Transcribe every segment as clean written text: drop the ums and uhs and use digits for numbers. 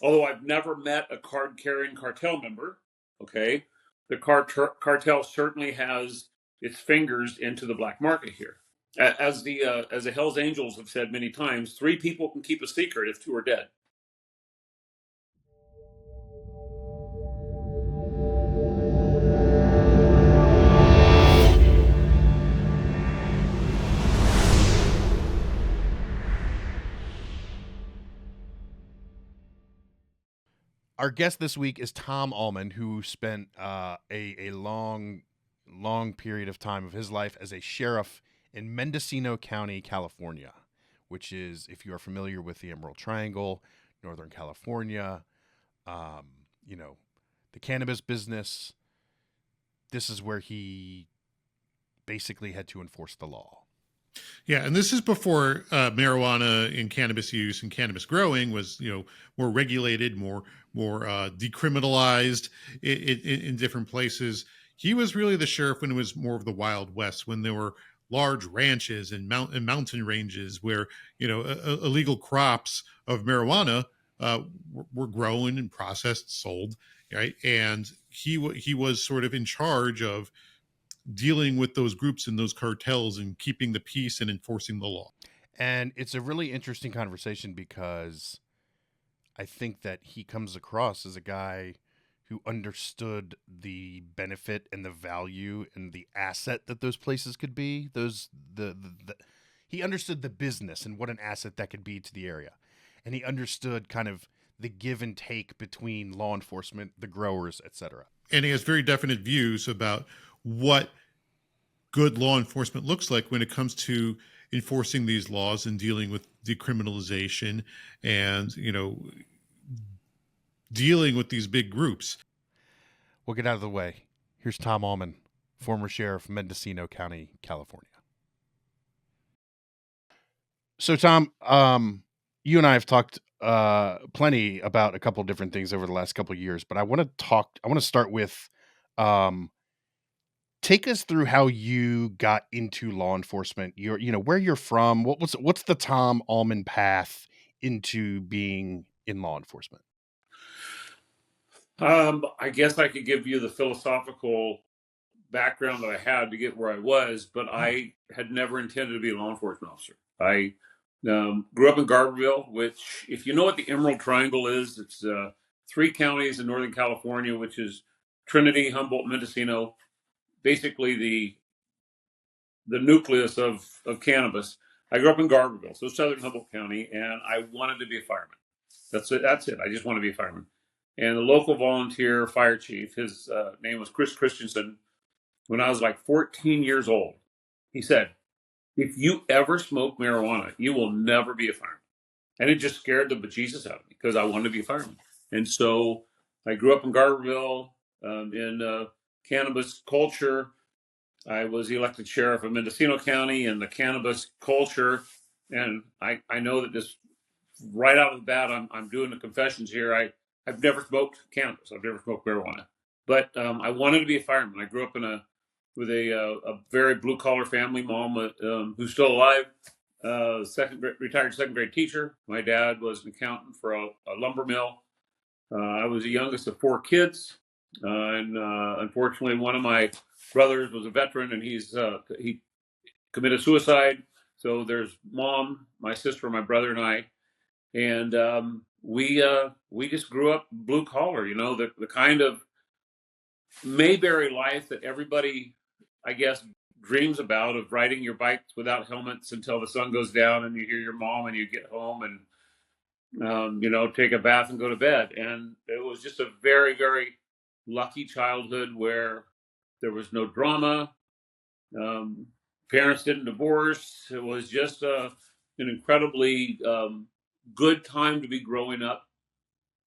although I've never met a card-carrying cartel member, okay, the cartel certainly has its fingers into the black market here. As the Hell's Angels have said many times, 3 people can keep a secret if 2 are dead. Our guest this week is Tom Allman, who spent a long period of time of his life as a sheriff in Mendocino County, California, which is, if you are familiar with the Emerald Triangle, Northern California, you know, the cannabis business. This is where he basically had to enforce the law. Yeah, and this is before marijuana and cannabis use and cannabis growing was, more regulated, more decriminalized in different places. He was really the sheriff when it was more of the Wild West, when there were large ranches and mountain ranges where illegal crops of marijuana were grown and processed, sold, right? And he was sort of in charge of dealing with those groups and those cartels and keeping the peace and enforcing the law. And it's a really interesting conversation because I think that he comes across as a guy who understood the benefit and the value and the asset that those places could be. He understood the business and what an asset that could be to the area. And he understood kind of the give and take between law enforcement, the growers, etc. And he has very definite views about what good law enforcement looks like when it comes to enforcing these laws and dealing with decriminalization and, dealing with these big groups. We'll get out of the way. Here's Tom Allman, former sheriff, Mendocino County, California. So, Tom, you and I have talked plenty about a couple of different things over the last couple of years, but I want to start with take us through how you got into law enforcement. Where you're from. What's the Tom Allman path into being in law enforcement? I guess I could give you the philosophical background that I had to get where I was, but I had never intended to be a law enforcement officer. I grew up in Garberville, which, if you know what the Emerald Triangle is, it's 3 counties in Northern California, which is Trinity, Humboldt, Mendocino, basically the nucleus of cannabis. I grew up in Garberville, so Southern Humboldt County, and I wanted to be a fireman. That's it. I just want to be a fireman. And the local volunteer fire chief, his name was Chris Christensen. When I was like 14 years old, he said, "If you ever smoke marijuana, you will never be a fireman." And it just scared the bejesus out of me because I wanted to be a fireman. And so I grew up in Garberville in cannabis culture. I was elected sheriff of Mendocino County in the cannabis culture. And I know that this right out of the bat, I'm doing the confessions here. I've never smoked cannabis. I've never smoked marijuana, but I wanted to be a fireman. I grew up with a very blue collar family. Mom, who's still alive, retired second grade teacher. My dad was an accountant for a lumber mill. I was the youngest of 4 kids, and unfortunately, one of my brothers was a veteran, and he committed suicide. So there's mom, my sister, my brother, and I. And we just grew up blue collar, the kind of Mayberry life that everybody, I guess, dreams about, of riding your bikes without helmets until the sun goes down and you hear your mom and you get home and take a bath and go to bed. And it was just a very, very lucky childhood where there was no drama. Parents didn't divorce. It was just an incredibly good time to be growing up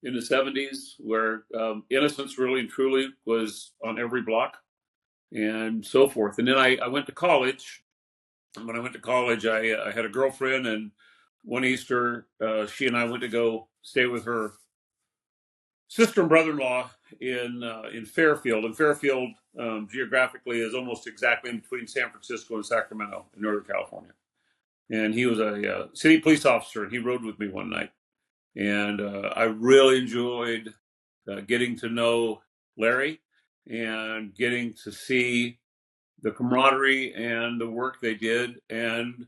in the 70s, where innocence really and truly was on every block and so forth. And then I went to college. And when I went to college, I had a girlfriend, and one Easter, she and I went to go stay with her sister and brother-in-law in Fairfield. And Fairfield, geographically, is almost exactly in between San Francisco and Sacramento in Northern California. And he was a city police officer, and he rode with me one night. And I really enjoyed getting to know Larry and getting to see the camaraderie and the work they did. And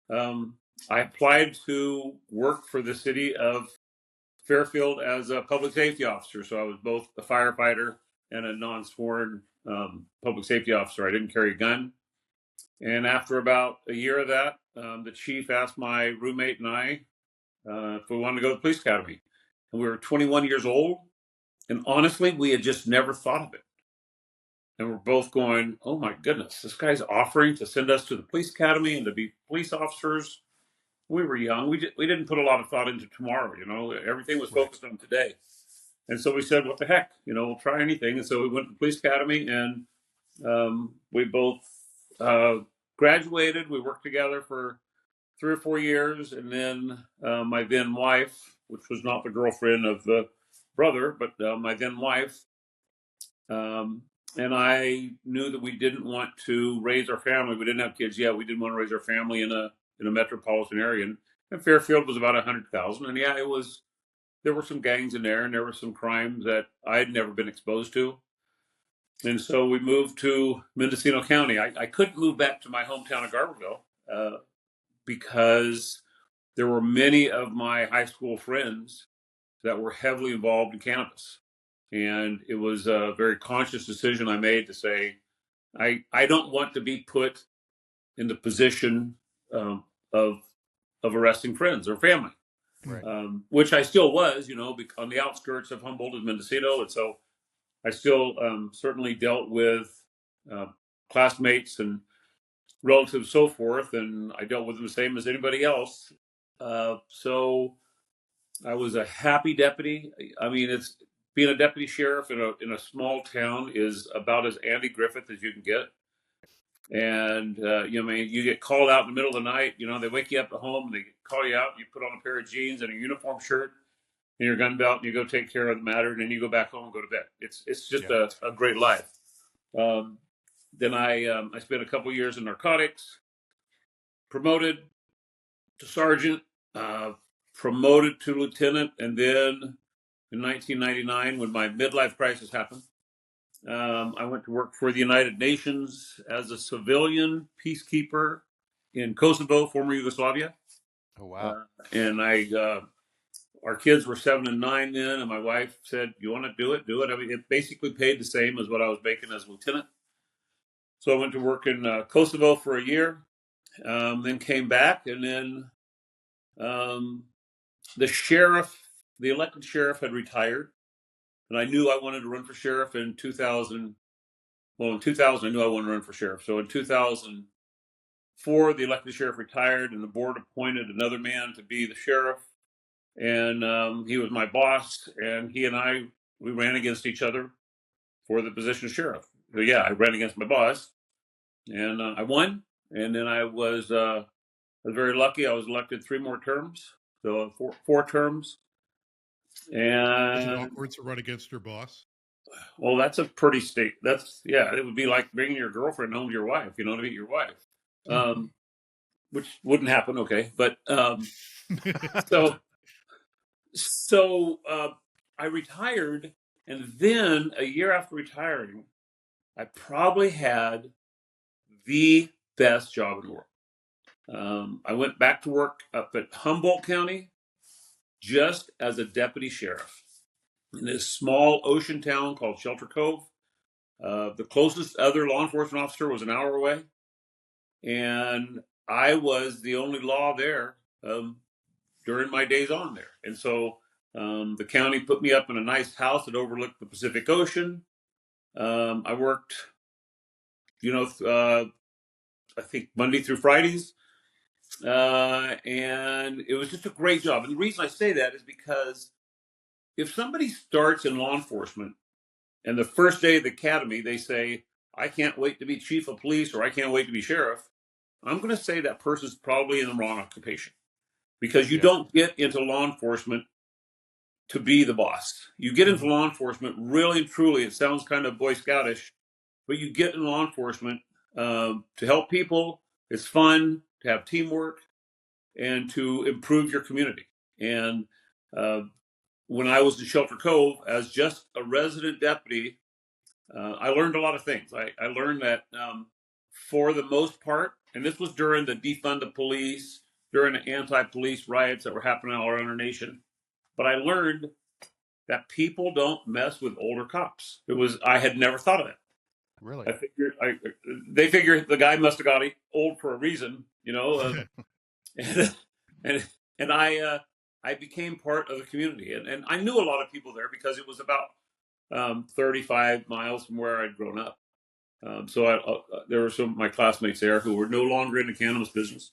I applied to work for the city of Fairfield as a public safety officer. So I was both a firefighter and a non-sworn public safety officer. I didn't carry a gun. And after about a year of that, the chief asked my roommate and I if we wanted to go to the police academy. And we were 21 years old. And honestly, we had just never thought of it. And we're both going, oh my goodness, this guy's offering to send us to the police academy and to be police officers. We were young. We didn't put a lot of thought into tomorrow. Everything was focused on today. And so we said, what the heck, we'll try anything. And so we went to the police academy, and we both graduated. We worked together for 3 or 4 years. And then my then wife, which was not the girlfriend of the brother, but my then wife, and I knew that we didn't want to raise our family. We didn't have kids yet. We didn't want to raise our family in a metropolitan area. And Fairfield was about 100,000. And yeah, there were some gangs in there, and there were some crimes that I had never been exposed to. And so we moved to Mendocino County. I couldn't move back to my hometown of Garberville because there were many of my high school friends that were heavily involved in cannabis. And it was a very conscious decision I made to say, I don't want to be put in the position of arresting friends or family, Right. which I still was, on the outskirts of Humboldt and Mendocino. And so I still certainly dealt with classmates and relatives, so forth, and I dealt with them the same as anybody else. So I was a happy deputy. I mean, it's being a deputy sheriff in a small town is about as Andy Griffith as you can get. And you get called out in the middle of the night. They wake you up at home and they call you out. And you put on a pair of jeans and a uniform shirt and your gun belt, and you go take care of the matter, and then you go back home and go to bed. It's just a great life. Then I spent a couple years in narcotics, promoted to sergeant, promoted to lieutenant, and then in 1999, when my midlife crisis happened, I went to work for the United Nations as a civilian peacekeeper in Kosovo, former Yugoslavia. Oh, wow. And our kids were 7 and 9 then, and my wife said, "You want to do it? Do it." I mean, it basically paid the same as what I was making as a lieutenant. So I went to work in Kosovo for a year, then came back, and then the elected sheriff had retired, and I knew I wanted to run for sheriff in 2000. Well, in 2000, I knew I wanted to run for sheriff. So in 2004, the elected sheriff retired, and the board appointed another man to be the sheriff. And he was my boss, and he and we ran against each other for the position of sheriff. So yeah, I ran against my boss, and I won. And then I was very lucky. I was elected 3 more terms, so four terms. Was it And awkward to run against your boss? well, that's a pretty state. It would be like bringing your girlfriend home to your wife, to meet your wife, which wouldn't happen. Okay. But so I retired. And then a year after retiring, I probably had the best job in the world. I went back to work up at Humboldt County just as a deputy sheriff in this small ocean town called Shelter Cove. The closest other law enforcement officer was an hour away, and I was the only law there during my days on there. And so the county put me up in a nice house that overlooked the Pacific Ocean. I worked, I think Monday through Fridays, and it was just a great job. And the reason I say that is because if somebody starts in law enforcement and the first day of the academy, they say, "I can't wait to be chief of police," or "I can't wait to be sheriff," I'm going to say that person's probably in the wrong occupation, because you don't get into law enforcement to be the boss. You get into law enforcement really and truly, it sounds kind of Boy Scoutish, but you get in law enforcement to help people. It's fun to have teamwork and to improve your community. And when I was in Shelter Cove as just a resident deputy, I learned a lot of things. I learned that for the most part, and this was during the defund the police, during the anti-police riots that were happening all around our nation, but I learned that people don't mess with older cops. I had never thought of it. Really? They figure the guy must have got old for a reason, and and I became part of the community, and I knew a lot of people there because it was about 35 miles from where I'd grown up. There were some of my classmates there who were no longer in the cannabis business,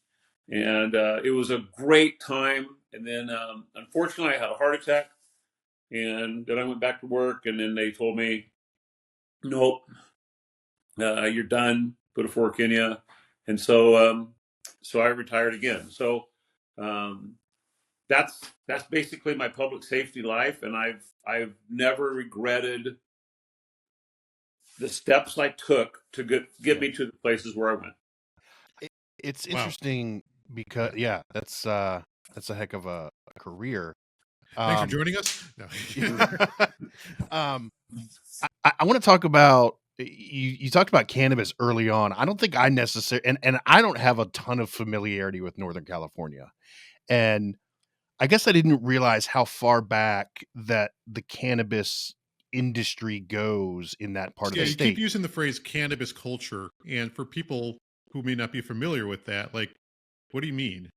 and it was a great time. And then, unfortunately, I had a heart attack, and then I went back to work, and then they told me, "Nope, you're done. Put a fork in you." And so I retired again. So um, that's basically my public safety life, and I've never regretted the steps I took to get me to the places where I went. It's Wow. interesting because that's a heck of a career. Thanks for joining us. No. I want to talk about you talked about cannabis early on. I don't think I necessarily and I don't have a ton of familiarity with Northern California. And I guess I didn't realize how far back that the cannabis industry goes in that part of Yeah, the you keep state. using the phrase cannabis culture, and for people who may not be familiar with that, like, what do you mean?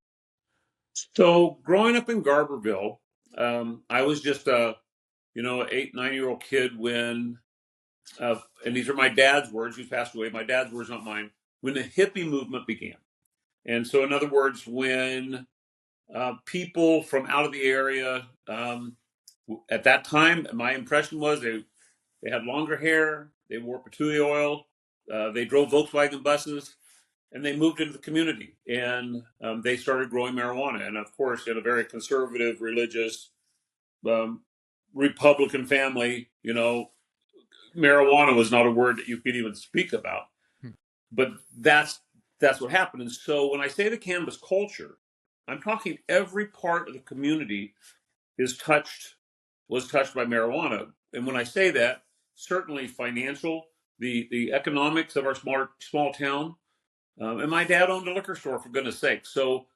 So growing up in Garberville, I was just a 8, 9-year-old kid when, and these are my dad's words, who's passed away. My dad's words, not mine. When the hippie movement began, and so in other words, when people from out of the area, at that time, my impression was they had longer hair, they wore patchouli oil, they drove Volkswagen buses, and they moved into the community, and they started growing marijuana. And of course, in a very conservative, religious, um, Republican family, marijuana was not a word that you could even speak about. Hmm. But that's what happened. And so when I say the cannabis culture, I'm talking every part of the community was touched by marijuana. And when I say that, certainly financial, the economics of our small town. And my dad owned a liquor store, for goodness sake. So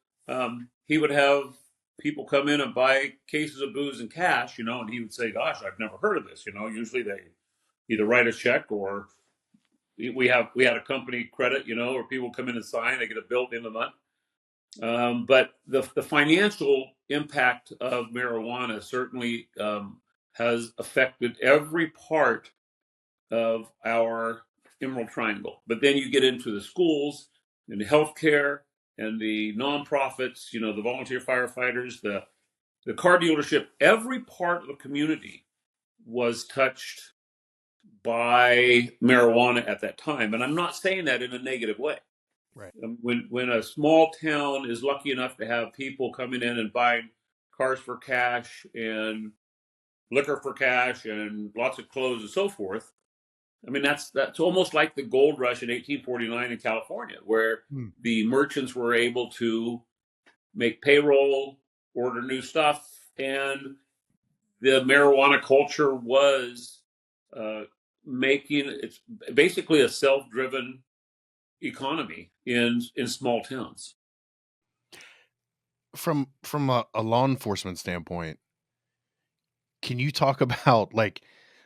he would have people come in and buy cases of booze in cash, and he would say, "Gosh, I've never heard of this." Usually they either write a check or we had a company credit, or people come in and sign, they get a bill at the end of the month. But the financial impact of marijuana certainly has affected every part of our Emerald Triangle. But then you get into the schools and the healthcare and the nonprofits, the volunteer firefighters, the car dealership. Every part of the community was touched by marijuana at that time. And I'm not saying that in a negative way. Right. When a small town is lucky enough to have people coming in and buying cars for cash and liquor for cash and lots of clothes and so forth, I mean that's almost like the gold rush in 1849 in California, where Hmm. the merchants were able to make payroll, order new stuff, and the marijuana culture was making it's basically a self-driven economy in small towns. From a law enforcement standpoint, can you talk about like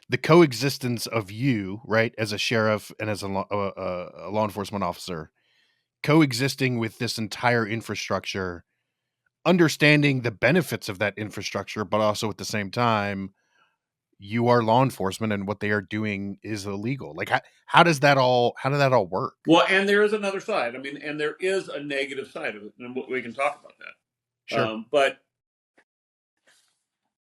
the coexistence of you, right, as a sheriff and as a law enforcement officer, coexisting with this entire infrastructure, understanding the benefits of that infrastructure, but also at the same time, you are law enforcement and what they are doing is illegal. Like how did that all work? Well, and there is another side. I mean, and there is a negative side of it, and we can talk about that. Sure. But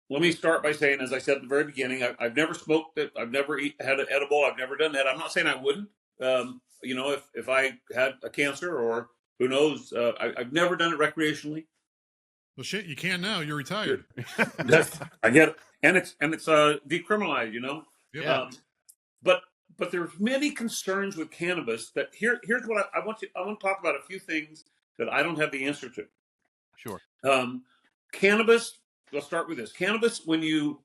let me start by saying, as I said at the very beginning, I've never smoked it. I've never had an edible. I've never done that. I'm not saying I wouldn't. If I had a cancer or who knows, I've never done it recreationally. Well, shit, you can now. You're retired. I get it, and it's decriminalized. Yeah. But there's many concerns with cannabis that here's what I want to talk about a few things that I don't have the answer to. Sure. Cannabis let's start with this. Cannabis, when you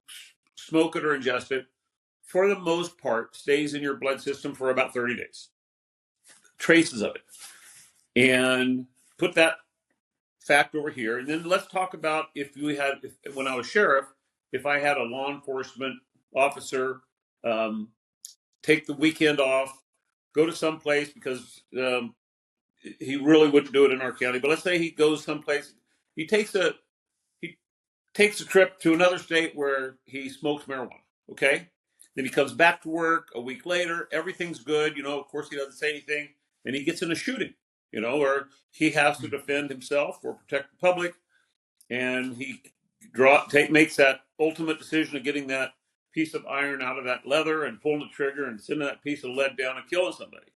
smoke it or ingest it, for the most part, stays in your blood system for about 30 days. Traces of it. And put that fact over here. And then let's talk about when I was sheriff, if I had a law enforcement officer take the weekend off, go to some place because he really wouldn't do it in our county. But let's say he goes someplace, he takes a trip to another state where he smokes marijuana. Okay, then he comes back to work a week later. Everything's good. Of course, he doesn't say anything, and he gets in a shooting. Or he has to defend himself or protect the public, and he makes that ultimate decision of getting that piece of iron out of that leather and pulling the trigger and sending that piece of lead down and killing somebody.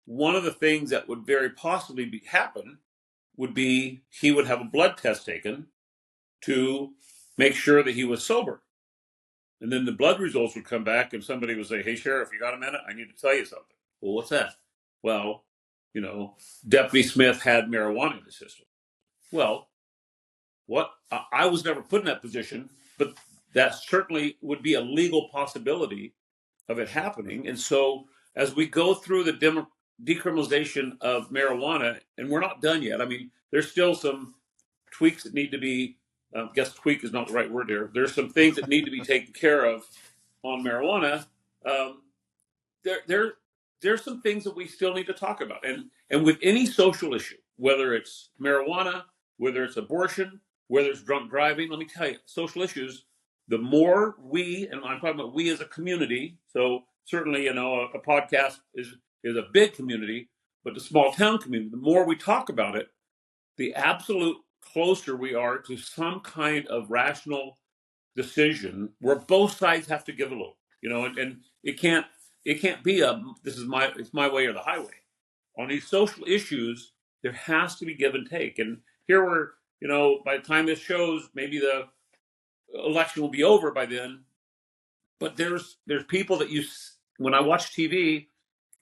One of the things that would very possibly happen would be he would have a blood test taken to make sure that he was sober. And then the blood results would come back and somebody would say, "Hey, Sheriff, you got a minute? I need to tell you something." Well, what's that? Well, Deputy Smith had marijuana in the system. Well, I was never put in that position, but that certainly would be a legal possibility of it happening. And so as we go through the decriminalization of marijuana, and we're not done yet. I mean, there's still some tweaks that need to be, I guess tweak is not the right word here. There's some things that need to be taken care of on marijuana. There's some things that we still need to talk about. And with any social issue, whether it's marijuana, whether it's abortion, whether it's drunk driving, let me tell you, social issues, the more we, and I'm talking about we as a community, so certainly, a podcast is a big community, but the small town community, the more we talk about it, the absolute closer we are to some kind of rational decision where both sides have to give a little, and it can't be it's my way or the highway. On these social issues, there has to be give and take. And here we're, by the time this shows, maybe the election will be over by then. But there's people that when I watch TV,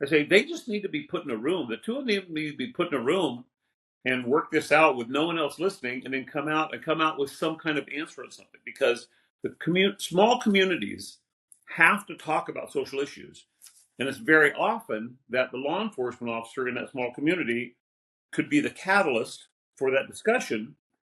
I say they just need to be put in a room. The two of them need to be put in a room and work this out with no one else listening, and then come out with some kind of answer on something. Because the small communities have to talk about social issues. And it's very often that the law enforcement officer in that small community could be the catalyst for that discussion,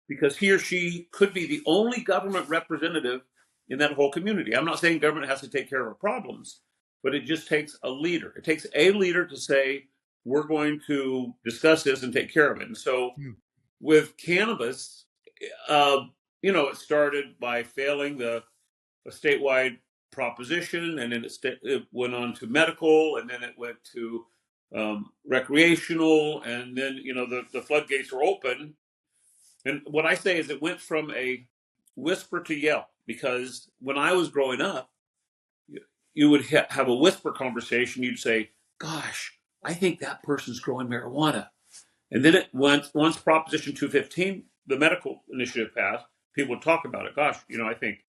because he or she could be the only government representative in that whole community. I'm not saying government has to take care of our problems, but it just takes a leader. It takes a leader to say, we're going to discuss this and take care of it. And so with cannabis, it started by failing a statewide proposition, and then it went on to medical, and then it went to recreational, and then the floodgates were open. And what I say is it went from a whisper to yell, because when I was growing up, you would have a whisper conversation. You'd say, "Gosh, I think that person's growing marijuana." And then once Proposition 215, the medical initiative passed, people would talk about it. "Gosh, I think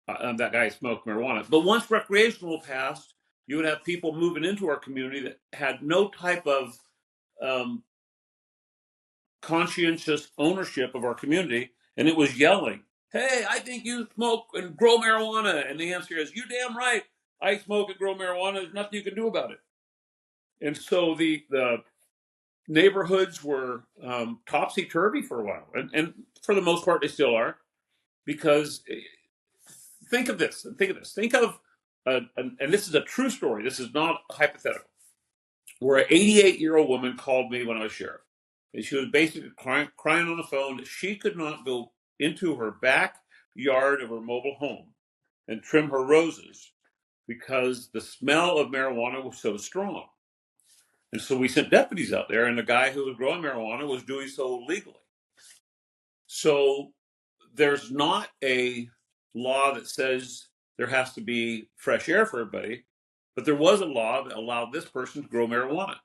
that guy smoked marijuana." But once recreational passed, you would have people moving into our community that had no type of conscientious ownership of our community, and it was yelling, "Hey, I think you smoke and grow marijuana." And the answer is, "You damn right, I smoke and grow marijuana. There's nothing you can do about it." And so the neighborhoods were topsy-turvy for a while, and for the most part they still are, because think of this. Think of, and this is a true story. This is not hypothetical. Where an 88-year-old woman called me when I was sheriff, and she was basically crying on the phone that she could not go into her backyard of her mobile home and trim her roses because the smell of marijuana was so strong. And so we sent deputies out there, and the guy who was growing marijuana was doing so legally. So there's not a law that says there has to be fresh air for everybody, but there was a law that allowed this person to grow marijuana.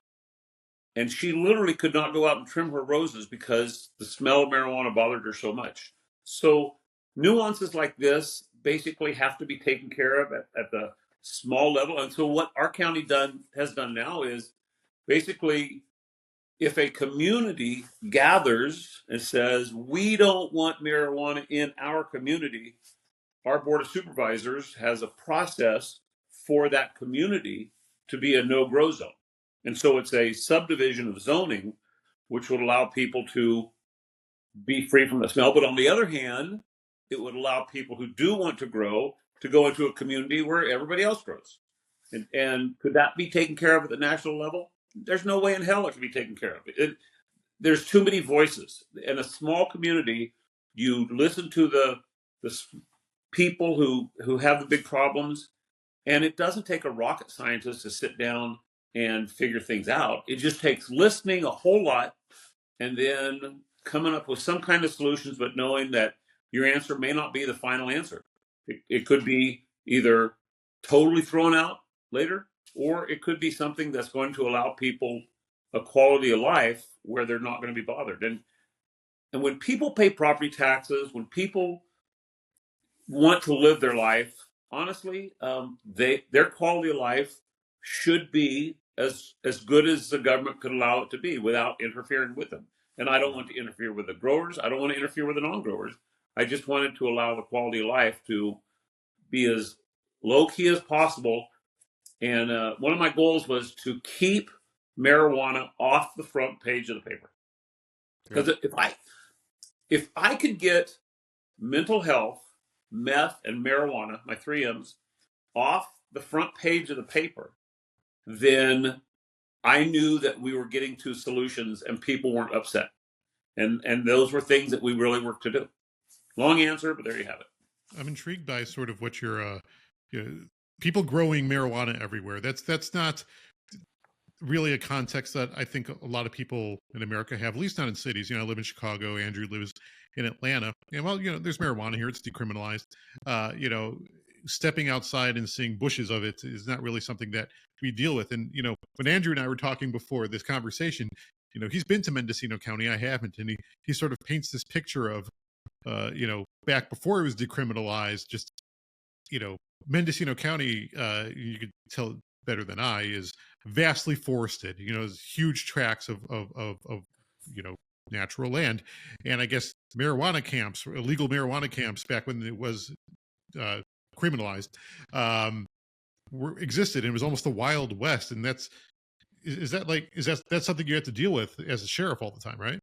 And she literally could not go out and trim her roses because the smell of marijuana bothered her so much. So nuances like this basically have to be taken care of at the small level. And so what our county has done now is basically if a community gathers and says, we don't want marijuana in our community, our Board of Supervisors has a process for that community to be a no-grow zone. And so it's a subdivision of zoning, which would allow people to be free from the smell. But on the other hand, it would allow people who do want to grow to go into a community where everybody else grows. And could that be taken care of at the national level? There's no way in hell it can be taken care of. There's too many voices. In a small community, you listen to the people who have the big problems, and it doesn't take a rocket scientist to sit down and figure things out. It just takes listening a whole lot and then coming up with some kind of solutions, but knowing that your answer may not be the final answer. It could be either totally thrown out later, or it could be something that's going to allow people a quality of life where they're not going to be bothered. And when people pay property taxes, when people want to live their life, honestly, their quality of life should be as good as the government could allow it to be without interfering with them. And I don't want to interfere with the growers. I don't want to interfere with the non-growers. I just wanted to allow the quality of life to be as low key as possible. And one of my goals was to keep marijuana off the front page of the paper. Because if I could get mental health, meth, and marijuana, my 3 M's, off the front page of the paper, then I knew that we were getting to solutions and people weren't upset. And those were things that we really worked to do. Long answer, but there you have it. I'm intrigued by sort of what you're, people growing marijuana everywhere. That's not really a context that I think a lot of people in America have, at least not in cities. I live in Chicago. Andrew lives in Atlanta. And well, there's marijuana here. It's decriminalized. Stepping outside and seeing bushes of it is not really something that we deal with. And, when Andrew and I were talking before this conversation, he's been to Mendocino County. I haven't. And he sort of paints this picture of, back before it was decriminalized, just, Mendocino County, you could tell better than I, is vastly forested. There's huge tracts of natural land. And I guess marijuana camps, illegal marijuana camps, back when it was criminalized, existed, and it was almost the Wild West. And that's something you have to deal with as a sheriff all the time, right?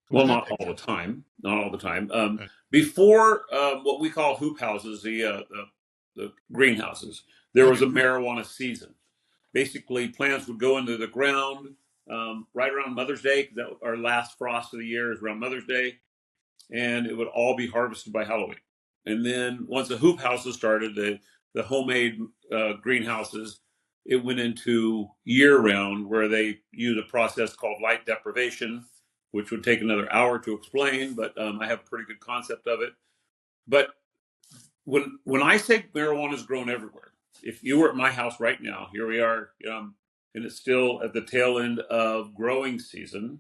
Well, not all the time. Not all the time. Before what we call hoop houses, the greenhouses, there was a marijuana season. Basically, plants would go into the ground right around Mother's Day, because our last frost of the year is around Mother's Day, and it would all be harvested by Halloween. And then once the hoop houses started, the homemade greenhouses, it went into year-round, where they use a process called light deprivation, which would take another hour to explain, but I have a pretty good concept of it. But when I say marijuana is grown everywhere, if you were at my house right now, here we are, and it's still at the tail end of growing season,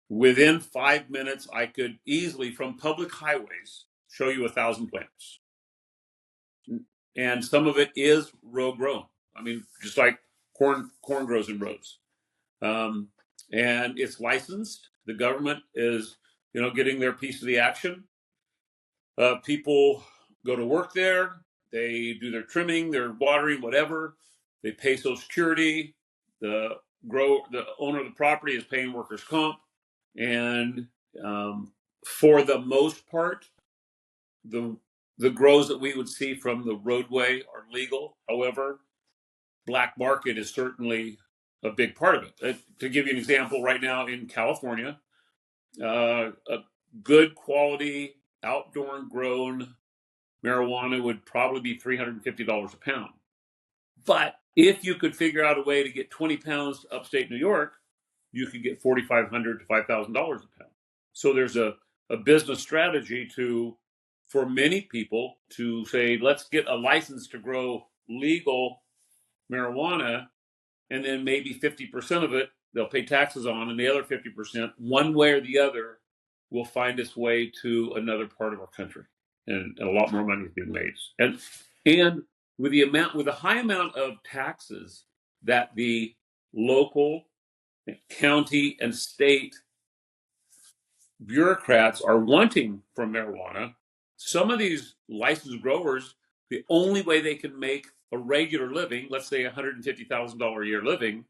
within 5 minutes, I could easily, from public highways, show you 1,000 plants. And some of it is row grown. I mean, just like corn grows in rows. And it's licensed. The government is, getting their piece of the action. People go to work there. They do their trimming, their watering, whatever. They pay Social Security. The owner of the property is paying workers' comp. And for the most part, the grows that we would see from the roadway are legal. However, black market is certainly a big part of it. To give you an example, right now in California, a good quality outdoor grown marijuana would probably be $350 a pound. But if you could figure out a way to get 20 pounds to upstate New York, you could get $4,500 to $5,000 a pound. So there's a business strategy for many people to say, let's get a license to grow legal marijuana, and then maybe 50% of it they'll pay taxes on, and the other 50%, one way or the other, will find its way to another part of our country, and a lot more money is being made. And with the high amount of taxes that the local county and state bureaucrats are wanting from marijuana. Some of these licensed growers, the only way they can make a regular living, let's say $150,000 a year living,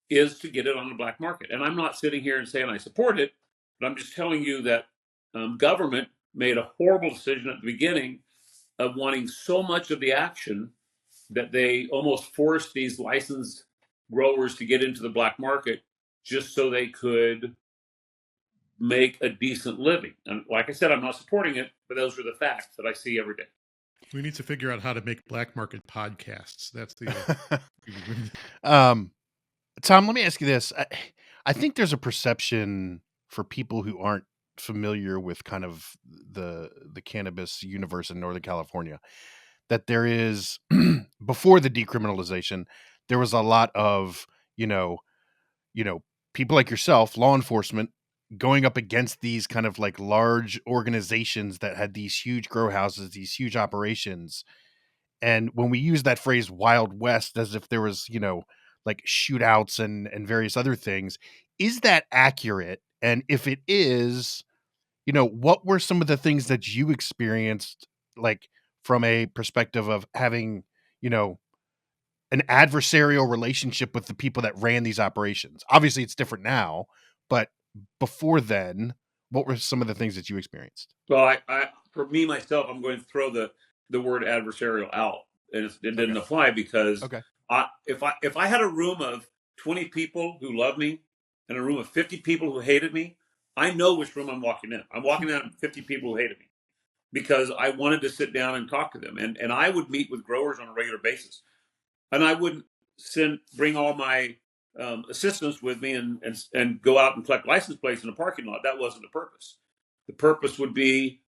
is to get it on the black market. And I'm not sitting here and saying I support it, but I'm just telling you that government made a horrible decision at the beginning of wanting so much of the action that they almost forced these licensed growers to get into the black market just so they could make a decent living. And like I said, I'm not supporting it, but those are the facts that I see every day. We need to figure out how to make black market podcasts. That's the. Tom, let me ask you this. I think there's a perception for people who aren't familiar with kind of the cannabis universe in Northern California that there is before the decriminalization, there was a lot of, people like yourself, law enforcement, going up against these kind of like large organizations that had these huge grow houses, these huge operations. And when we use that phrase Wild West as if there was, like shootouts and various other things, is that accurate? And if it is, what were some of the things that you experienced, like from a perspective of having, an adversarial relationship with the people that ran these operations? Obviously it's different now, but before then, what were some of the things that you experienced? Well, I for me myself, I'm going to throw the word adversarial out, and it didn't Okay. apply because Okay. if I had a room of 20 people who love me and a room of 50 people who hated me, I know which room I'm walking in. I'm walking in 50 people who hated me because I wanted to sit down and talk to them, and I would meet with growers on a regular basis, and I wouldn't bring all my assistants with me and go out and collect license plates in a parking lot. That wasn't the purpose. The purpose would be,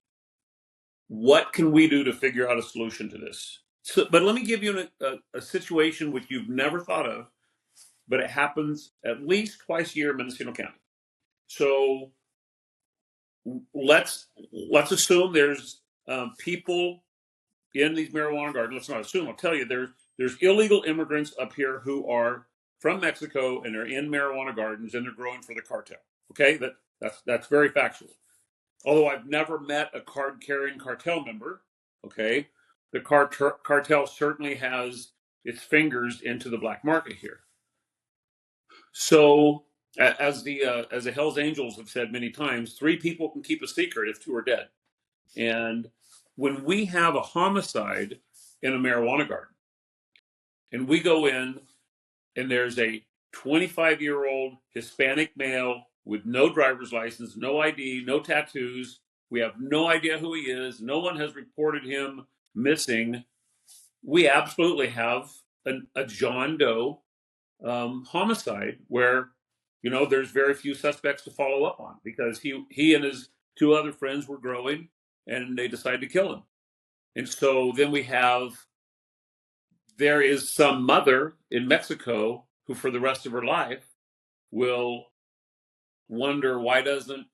what can we do to figure out a solution to this? So, but let me give you a situation which you've never thought of, but it happens at least twice a year in Mendocino County. So let's assume there's people in these marijuana gardens. Let's not assume. I'll tell you, there's illegal immigrants up here who are from Mexico and they're in marijuana gardens and they're growing for the cartel. Okay, that's very factual. Although I've never met a card-carrying cartel member, okay, the cartel certainly has its fingers into the black market here. So, as the Hell's Angels have said many times, 3 people can keep a secret if 2 are dead. And when we have a homicide in a marijuana garden, and we go in, and there's a 25-year-old Hispanic male with no driver's license, no ID, no tattoos. We have no idea who he is. No one has reported him missing. We absolutely have a John Doe homicide where, there's very few suspects to follow up on because he and his 2 other friends were growing and they decided to kill him. And so then there is some mother in Mexico who for the rest of her life will wonder, why doesn't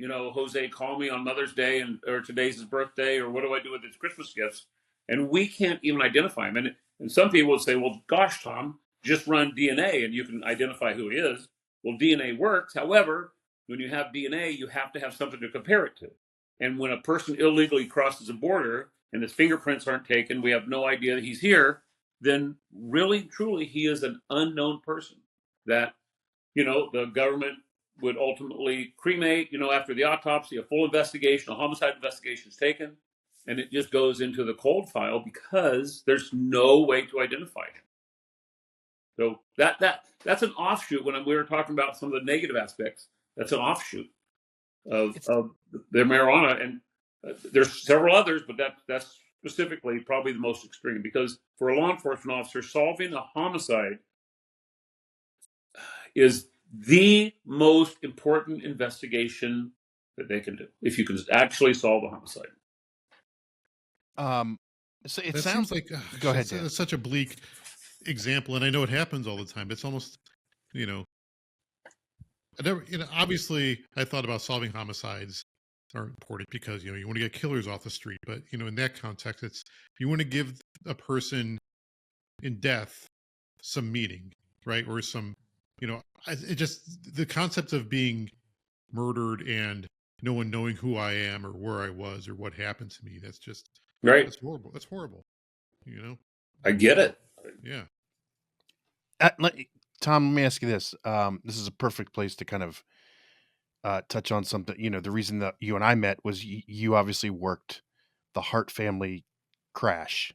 Jose call me on Mother's Day or today's his birthday, or what do I do with his Christmas gifts? And we can't even identify him. And some people would say, well, gosh, Tom, just run DNA and you can identify who he is. Well, DNA works. However, when you have DNA, you have to have something to compare it to. And when a person illegally crosses a border and his fingerprints aren't taken, we have no idea that he's here, then really, truly, he is an unknown person that, the government would ultimately cremate, after the autopsy, a full investigation, a homicide investigation is taken, and it just goes into the cold file because there's no way to identify him. So that's an offshoot. We were talking about some of the negative aspects, that's an offshoot of the marijuana, and there's several others, but that's specifically probably the most extreme, because for a law enforcement officer, solving a homicide is the most important investigation that they can do if you can actually solve a homicide. So it sounds like go ahead. It's such a bleak example, and I know it happens all the time. It's almost, obviously I thought about solving homicides are important because you want to get killers off the street, but in that context, it's you want to give a person in death some meaning, right, or some it just, the concept of being murdered and no one knowing who I am or where I was or what happened to me, that's Right. horrible. That's horrible. I get it. Yeah. Tom, let me ask you this. This is a perfect place to kind of touch on something. The reason that you and I met was you obviously worked the Hart family crash,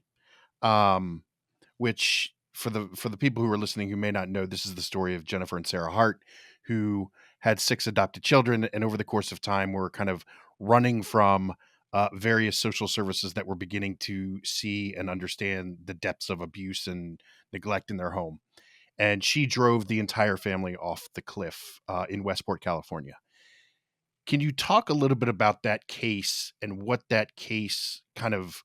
which for the people who are listening who may not know, this is the story of Jennifer and Sarah Hart, who had 6 adopted children, and over the course of time were kind of running from various social services that were beginning to see and understand the depths of abuse and neglect in their home. And she drove the entire family off the cliff in Westport, California. Can you talk a little bit about that case and what that case kind of,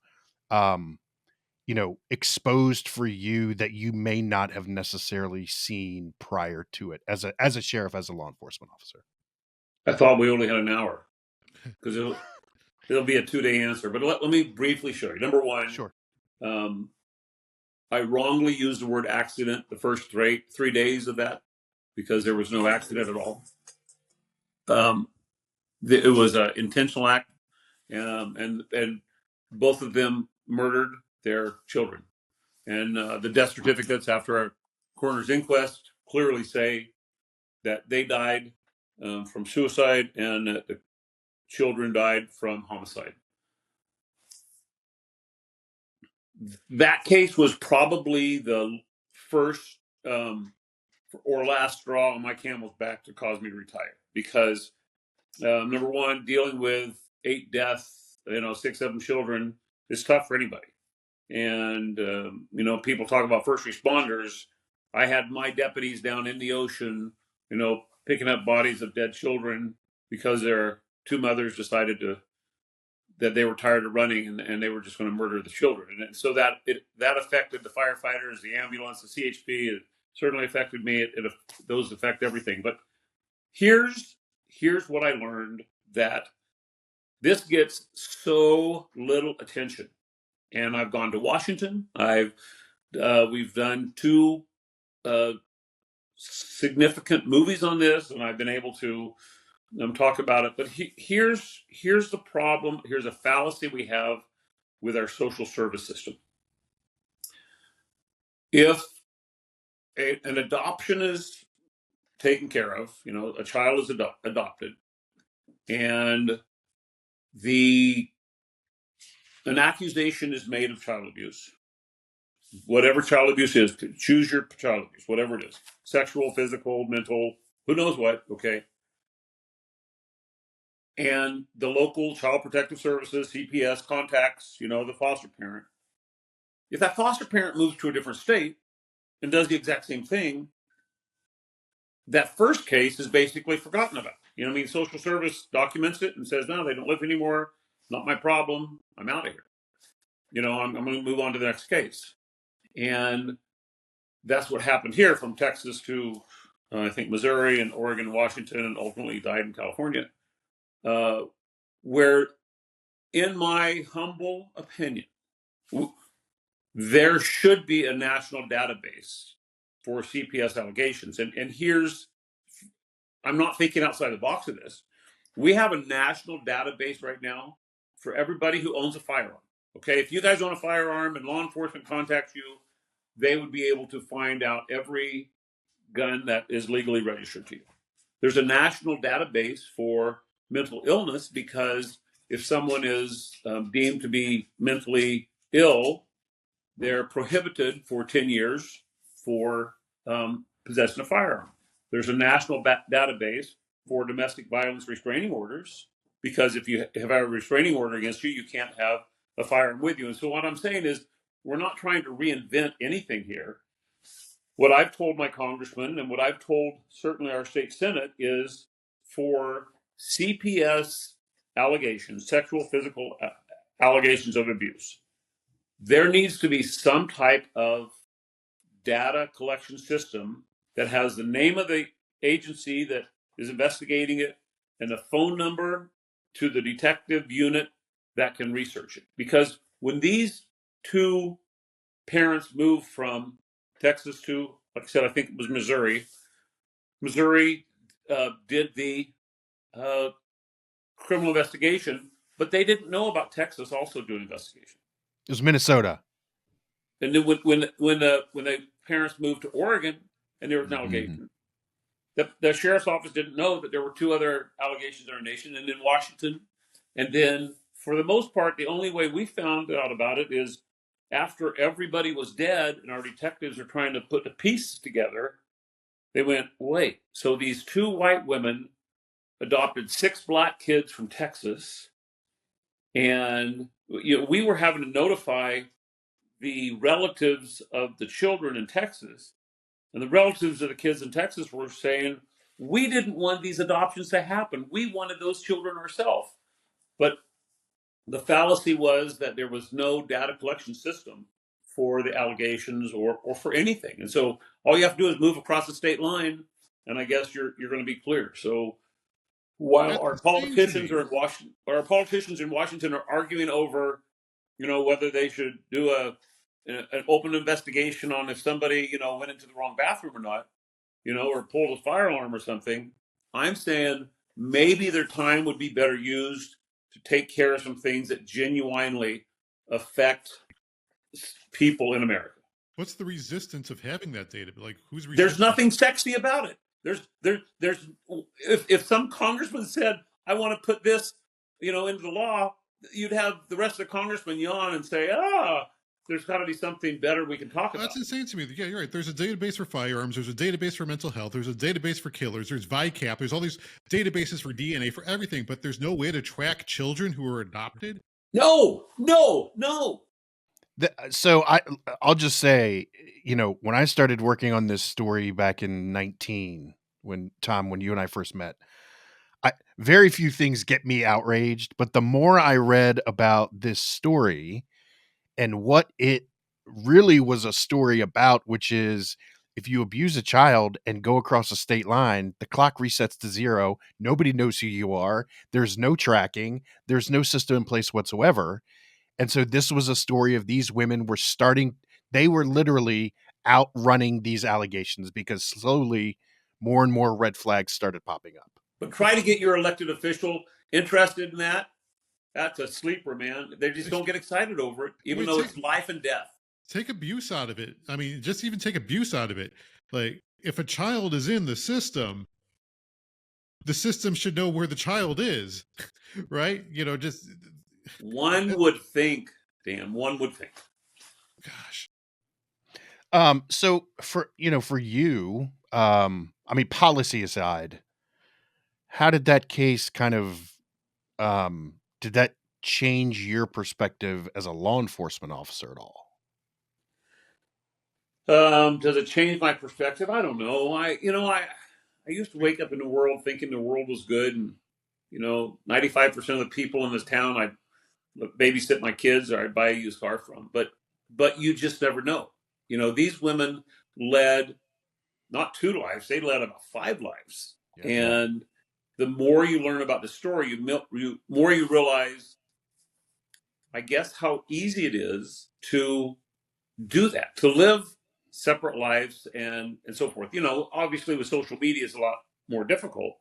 exposed for you that you may not have necessarily seen prior to it as a sheriff, as a law enforcement officer? I thought we only had an hour because it'll be a 2-day answer. But let me briefly show you. Number one, Sure. I wrongly used the word accident the first 3 days of that because there was no accident at all. It was an intentional act, and both of them murdered their children. And the death certificates after our coroner's inquest clearly say that they died from suicide and that the children died from homicide. That case was probably the first or last straw on my camel's back to cause me to retire because number one, dealing with 8 deaths, 6, 7 children is tough for anybody. And, people talk about first responders. I had my deputies down in the ocean, picking up bodies of dead children because their 2 mothers decided that they were tired of running and they were just going to murder the children. And so that affected the firefighters, the ambulance, the CHP. It certainly affected me. Those affect everything. But here's what I learned, that this gets so little attention. And I've gone to Washington. We've done 2 significant movies on this, and I've been able to talk about it. But here's the problem. Here's a fallacy we have with our social service system. If an adoption is taken care of, a child is adopted, and an accusation is made of child abuse. Whatever child abuse is, choose your child abuse, whatever it is, sexual, physical, mental, who knows what, okay? And the local child protective services, CPS, contacts, the foster parent. If that foster parent moves to a different state and does the exact same thing, that first case is basically forgotten about. Social service documents it and says, no, they don't live anymore. Not my problem. I'm out of here. I'm going to move on to the next case. And that's what happened here, from Texas to, I think, Missouri and Oregon, Washington, and ultimately Iden, California, where, in my humble opinion, there should be a national database for CPS allegations. And I'm not thinking outside the box of this. We have a national database right now for everybody who owns a firearm. Okay, if you guys own a firearm and law enforcement contacts you, they would be able to find out every gun that is legally registered to you. There's a national database for mental illness because if someone is deemed to be mentally ill, they're prohibited for 10 years for possession of firearm. There's a national database for domestic violence restraining orders because if you have a restraining order against you, you can't have a firearm with you. And so what I'm saying is, we're not trying to reinvent anything here. What I've told my congressman and what I've told certainly our state Senate is, for CPS allegations, sexual, physical allegations of abuse, there needs to be some type of data collection system that has the name of the agency that is investigating it and the phone number to the detective unit that can research it. Because when these 2 parents moved from Texas to, like I said, I think it was Missouri, Missouri did the uh, criminal investigation, but they didn't know about Texas also doing investigation. It was Minnesota. And then when the parents moved to Oregon and there was an allegation, the sheriff's office didn't know that there were two other allegations in our nation and in Washington. And then, for the most part, the only way we found out about it is after everybody was dead and our detectives are trying to put the pieces together. They went, wait, so these two white women adopted 6 black kids from Texas, and we were having to notify the relatives of the children in Texas, and the relatives of the kids in Texas were saying, we didn't want these adoptions to happen. We wanted those children ourselves. But the fallacy was that there was no data collection system for the allegations or for anything. And so all you have to do is move across the state line, and I guess you're going to be clear. So while That's insane to me. our politicians in Washington are arguing over, whether they should do an open investigation on if somebody, went into the wrong bathroom or not, or pulled a fire alarm or something, I'm saying maybe their time would be better used to take care of some things that genuinely affect people in America. What's the resistance of having that data? Like, who's resisting? There's nothing sexy about it. There's if some congressman said, I want to put this, into the law, you'd have the rest of the congressmen yawn and say, there's got to be something better we can talk about. That's insane to me. Yeah, you're right. There's a database for firearms. There's a database for mental health. There's a database for killers. There's VICAP. There's all these databases for DNA, for everything. But there's no way to track children who are adopted. No. So I'll just say, when I started working on this story back in 19, when you and I first met, very few things get me outraged. But the more I read about this story and what it really was a story about, which is if you abuse a child and go across a state line, the clock resets to 0. Nobody knows who you are. There's no tracking. There's no system in place whatsoever. And so this was a story of these women they were literally outrunning these allegations because slowly more and more red flags started popping up. But try to get your elected official interested in that. That's a sleeper, man. They just don't get excited over it, even though it's life and death. Take abuse out of it. I mean, just even take abuse out of it. Like, if a child is in the system should know where the child is, right? Just... One would think, Dan, one would think. Gosh. So for you, I mean, policy aside, how did that case kind of, did that change your perspective as a law enforcement officer at all? Does it change my perspective? I don't know. I used to wake up in the world thinking the world was good, and 95% of the people in this town I babysit my kids or I'd buy a used car from. But you just never know. These women led not 2 lives; they led about 5 lives. Yeah. And the more you learn about the story, more you realize, I guess, how easy it is to do that, to live separate lives and so forth. Obviously with social media it's a lot more difficult.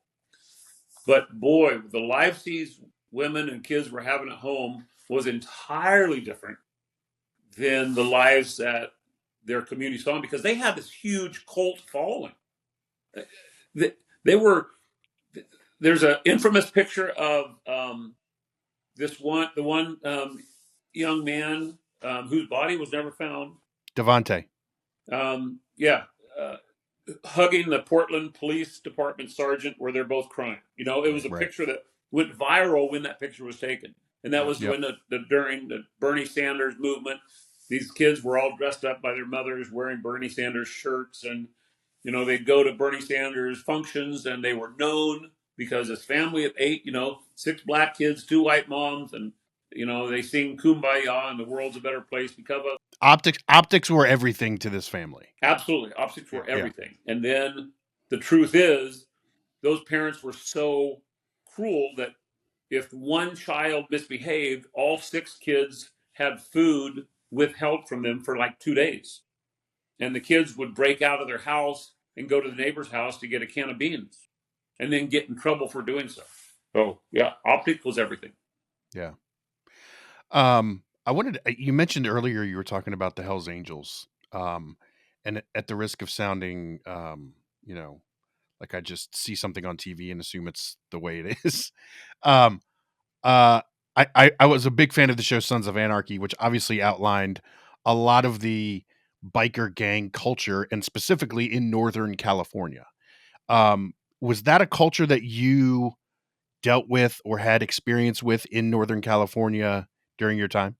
But boy, the lives these women and kids were having at home was entirely different than the lives that their community saw, because they had this huge cult following. There's an infamous picture of the one young man whose body was never found. Devante. Hugging the Portland Police Department sergeant where they're both crying. It was a picture that went viral when that picture was taken. And that was when during the Bernie Sanders movement, these kids were all dressed up by their mothers wearing Bernie Sanders shirts. And, they'd go to Bernie Sanders functions and they were known because his family of 8, 6 black kids, 2 white moms, and, they sing Kumbaya and the world's a better place because of optics were everything to this family. Absolutely. Optics were everything. Yeah. And then the truth is those parents were so cruel that if one child misbehaved, all 6 kids had food withheld from them for like 2 days. And the kids would break out of their house and go to the neighbor's house to get a can of beans and then get in trouble for doing so. So yeah, optics was everything. Yeah. I wanted you mentioned earlier you were talking about the Hells Angels. And at the risk of sounding, you know, like I just see something on TV and assume it's the way it is. Um, uh, I was a big fan of the show Sons of Anarchy, which obviously outlined a lot of the biker gang culture, and specifically in Northern California. Was that a culture that you dealt with or had experience with in Northern California during your time?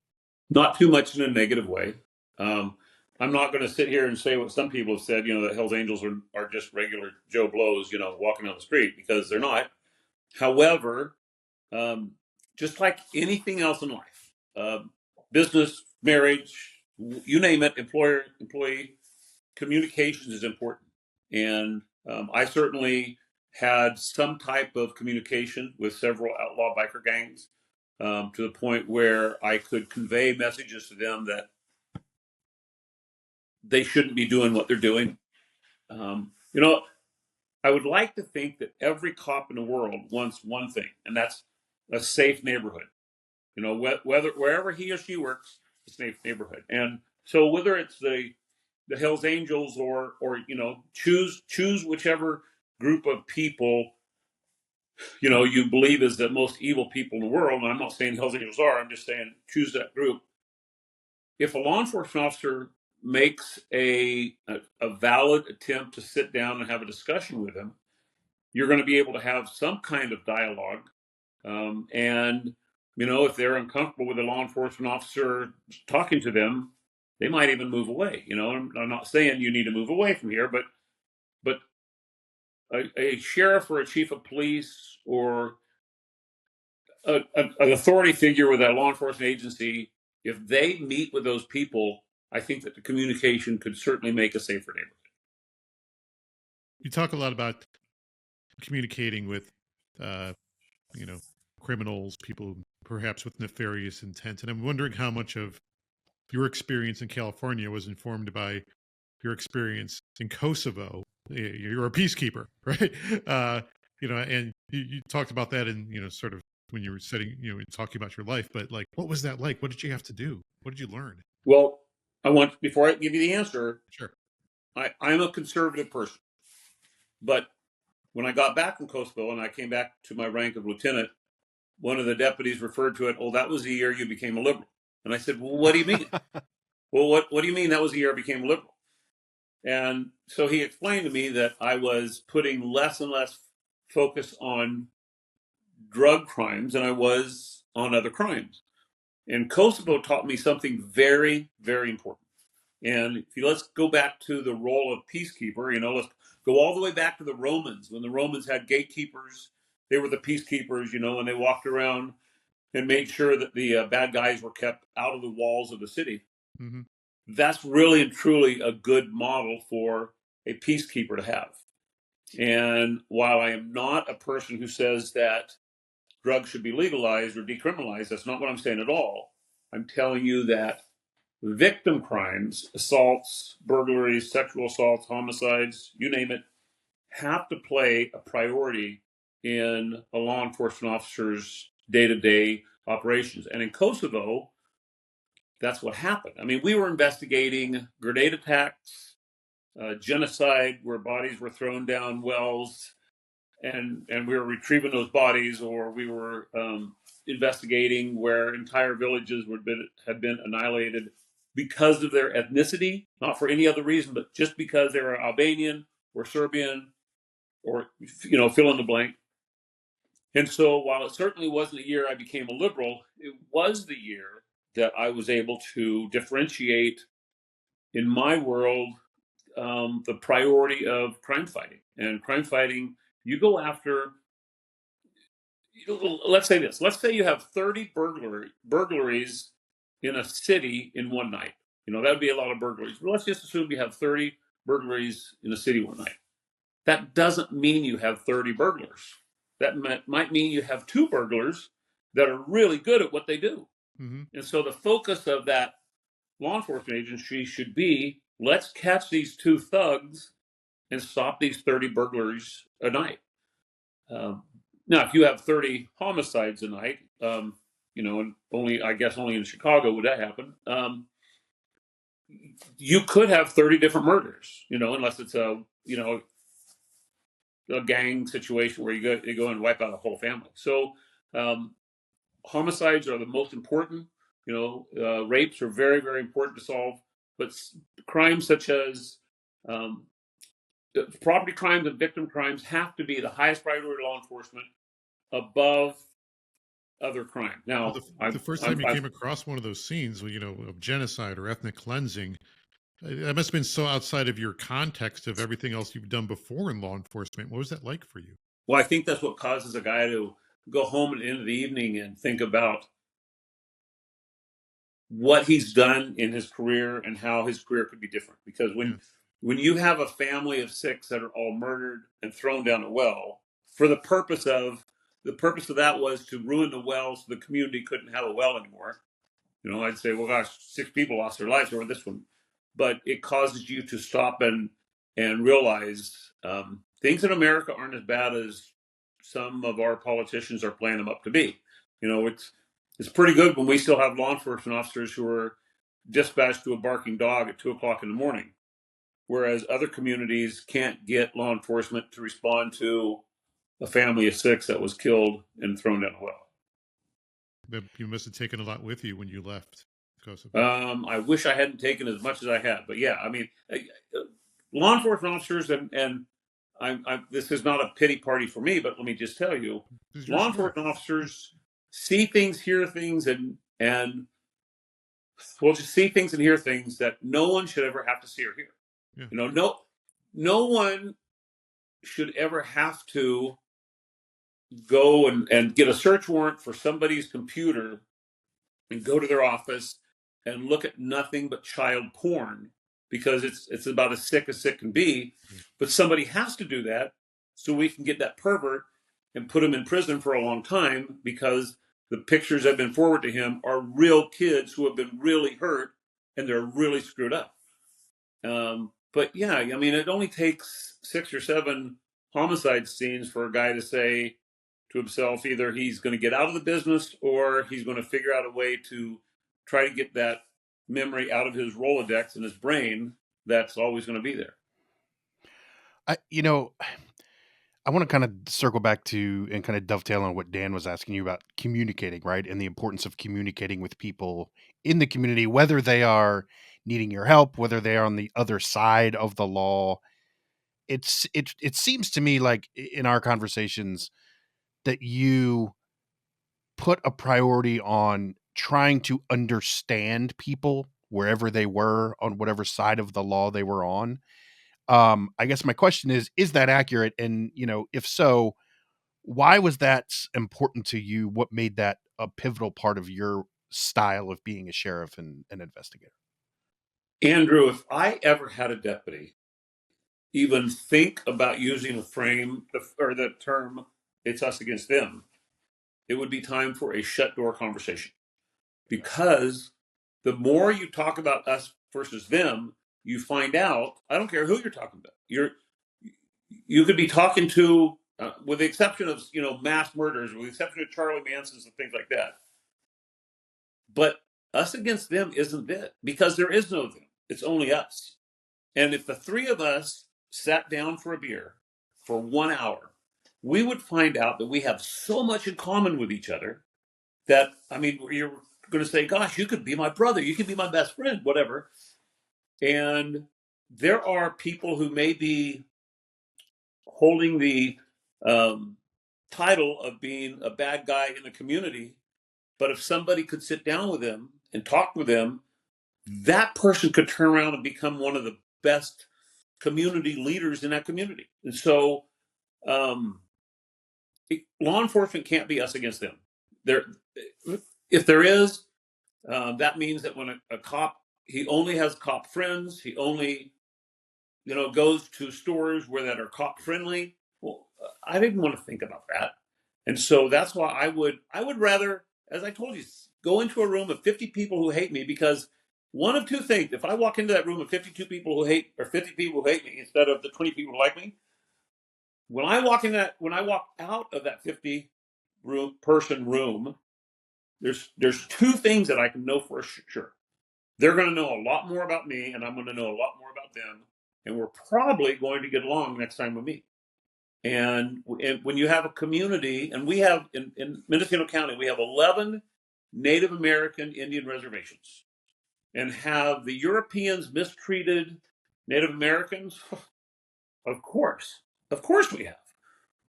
Not too much in a negative way. Um, I'm not going to sit here and say what some people have said, that Hells Angels are just regular Joe Blows, walking down the street, because they're not. However, um, just like anything else in life, business, marriage, you name it, employer, employee, communications is important. And I certainly had some type of communication with several outlaw biker gangs, to the point where I could convey messages to them that they shouldn't be doing what they're doing. Um, you know, I would like to think that every cop in the world wants one thing, and that's a safe neighborhood. Whether wherever he or she works, a safe neighborhood. And so whether it's the Hells Angels or choose whichever group of people you believe is the most evil people in the world. And I'm not saying Hells Angels are. I'm just saying choose that group. If a law enforcement officer makes a valid attempt to sit down and have a discussion with him, you're going to be able to have some kind of dialogue. And if they're uncomfortable with a law enforcement officer talking to them, they might even move away. I'm not saying you need to move away from here, but a sheriff or a chief of police or an authority figure with a law enforcement agency, if they meet with those people, I think that the communication could certainly make a safer neighborhood. You talk a lot about communicating with, criminals, people perhaps with nefarious intent. And I'm wondering how much of your experience in California was informed by your experience in Kosovo. You're a peacekeeper, right? And you talked about that in, sort of when you were talking about your life, but like, what was that like? What did you have to do? What did you learn? Well, before I give you the answer, Sure. I'm a conservative person, but when I got back from Kosovo and I came back to my rank of lieutenant, one of the deputies referred to it, "Oh, that was the year you became a liberal." And I said, "Well, what do you mean?" "Well, what do you mean that was the year I became a liberal?" And so he explained to me that I was putting less and less focus on drug crimes than I was on other crimes. And Kosovo taught me something very, very important. And let's go back to the role of peacekeeper, let's go all the way back to the Romans. When the Romans had gatekeepers, they were the peacekeepers, and they walked around and made sure that the bad guys were kept out of the walls of the city. Mm-hmm. That's really and truly a good model for a peacekeeper to have. And while I am not a person who says that drugs should be legalized or decriminalized, that's not what I'm saying at all. I'm telling you that victim crimes, assaults, burglaries, sexual assaults, homicides, you name it, have to play a priority in a law enforcement officer's day-to-day operations. And in Kosovo, that's what happened. I mean, we were investigating grenade attacks, genocide where bodies were thrown down wells, and we were retrieving those bodies, or we were investigating where entire villages had been annihilated because of their ethnicity, not for any other reason, but just because they were Albanian or Serbian or fill in the blank. And so while it certainly wasn't the year I became a liberal, it was the year that I was able to differentiate in my world the priority of crime fighting. And crime fighting, you go after, let's say this. Let's say you have 30 burglaries in a city in one night. That would be a lot of burglaries. But let's just assume you have 30 burglaries in a city one night. That doesn't mean you have 30 burglars. That might mean you have 2 burglars that are really good at what they do. Mm-hmm. And so the focus of that law enforcement agency should be, let's catch these 2 thugs and stop these 30 burglaries a night. Now, if you have 30 homicides a night, and I guess only in Chicago would that happen. You could have 30 different murders, unless it's a gang situation where you go and wipe out a whole family. So homicides are the most important. Rapes are very, very important to solve, but crimes such as property crimes and victim crimes have to be the highest priority of law enforcement above other crime. Now, the first time you came across one of those scenes, of genocide or ethnic cleansing, that must have been so outside of your context of everything else you've done before in law enforcement. What was that like for you? Well, I think that's what causes a guy to go home at the end of the evening and think about what he's done in his career and how his career could be different. Because when you have a family of 6 that are all murdered and thrown down a well, for the purpose of that was to ruin the well so the community couldn't have a well anymore. I'd say, well, gosh, 6 people lost their lives over this one. But it causes you to stop and realize things in America aren't as bad as some of our politicians are playing them up to be. It's pretty good when we still have law enforcement officers who are dispatched to a barking dog at 2:00 in the morning, whereas other communities can't get law enforcement to respond to a family of 6 that was killed and thrown down a well. You must have taken a lot with you when you left. I wish I hadn't taken as much as I had, but yeah, law enforcement officers, and this is not a pity party for me, but let me just tell you, law enforcement officers see things, hear things, and we'll just see things and hear things that no one should ever have to see or hear. Yeah. No one should ever have to go and get a search warrant for somebody's computer and go to their office and look at nothing but child porn because it's about as sick can be. But somebody has to do that so we can get that pervert and put him in prison for a long time, because the pictures that have been forwarded to him are real kids who have been really hurt and they're really screwed up. But yeah, it only takes 6 or 7 homicide scenes for a guy to say to himself, either he's going to get out of the business or he's going to figure out a way to try to get that memory out of his Rolodex in his brain that's always going to be there. I want to kind of circle back to and kind of dovetail on what Dan was asking you about communicating, right? And the importance of communicating with people in the community, whether they are needing your help, whether they are on the other side of the law. It seems to me like in our conversations that you put a priority on trying to understand people wherever they were on whatever side of the law they were on. I guess my question is that accurate? And, if so, why was that important to you? What made that a pivotal part of your style of being a sheriff and an investigator? Andrew, if I ever had a deputy even think about using the frame or the term, it's us against them, it would be time for a shut door conversation. Because the more you talk about us versus them, you find out, I don't care who you're talking about. You could be talking to, with the exception of, mass murders, with the exception of Charlie Manson's and things like that. But us against them isn't it, because there is no them. It's only us. And if the 3 of us sat down for a beer for 1 hour, we would find out that we have so much in common with each other that, you're going to say, gosh, you could be my brother, you could be my best friend, whatever. And there are people who may be holding the title of being a bad guy in the community, but if somebody could sit down with them and talk with them, that person could turn around and become one of the best community leaders in that community. And so law enforcement can't be us against them. If there is, that means that when a cop, he only has cop friends, he only goes to stores that are cop friendly. Well, I didn't want to think about that. And so that's why I would rather, as I told you, go into a room of 50 people who hate me, because one of two things. If I walk into that room of 52 people who hate, or 50 people who hate me instead of the 20 people who like me, when I walk out of that 50 person room, there's two things that I can know for sure. They're going to know a lot more about me, and I'm going to know a lot more about them, and we're probably going to get along next time we meet. And when you have a community, and we have in Mendocino County, we have 11 Native American Indian reservations, and have the Europeans mistreated Native Americans? Of course we have.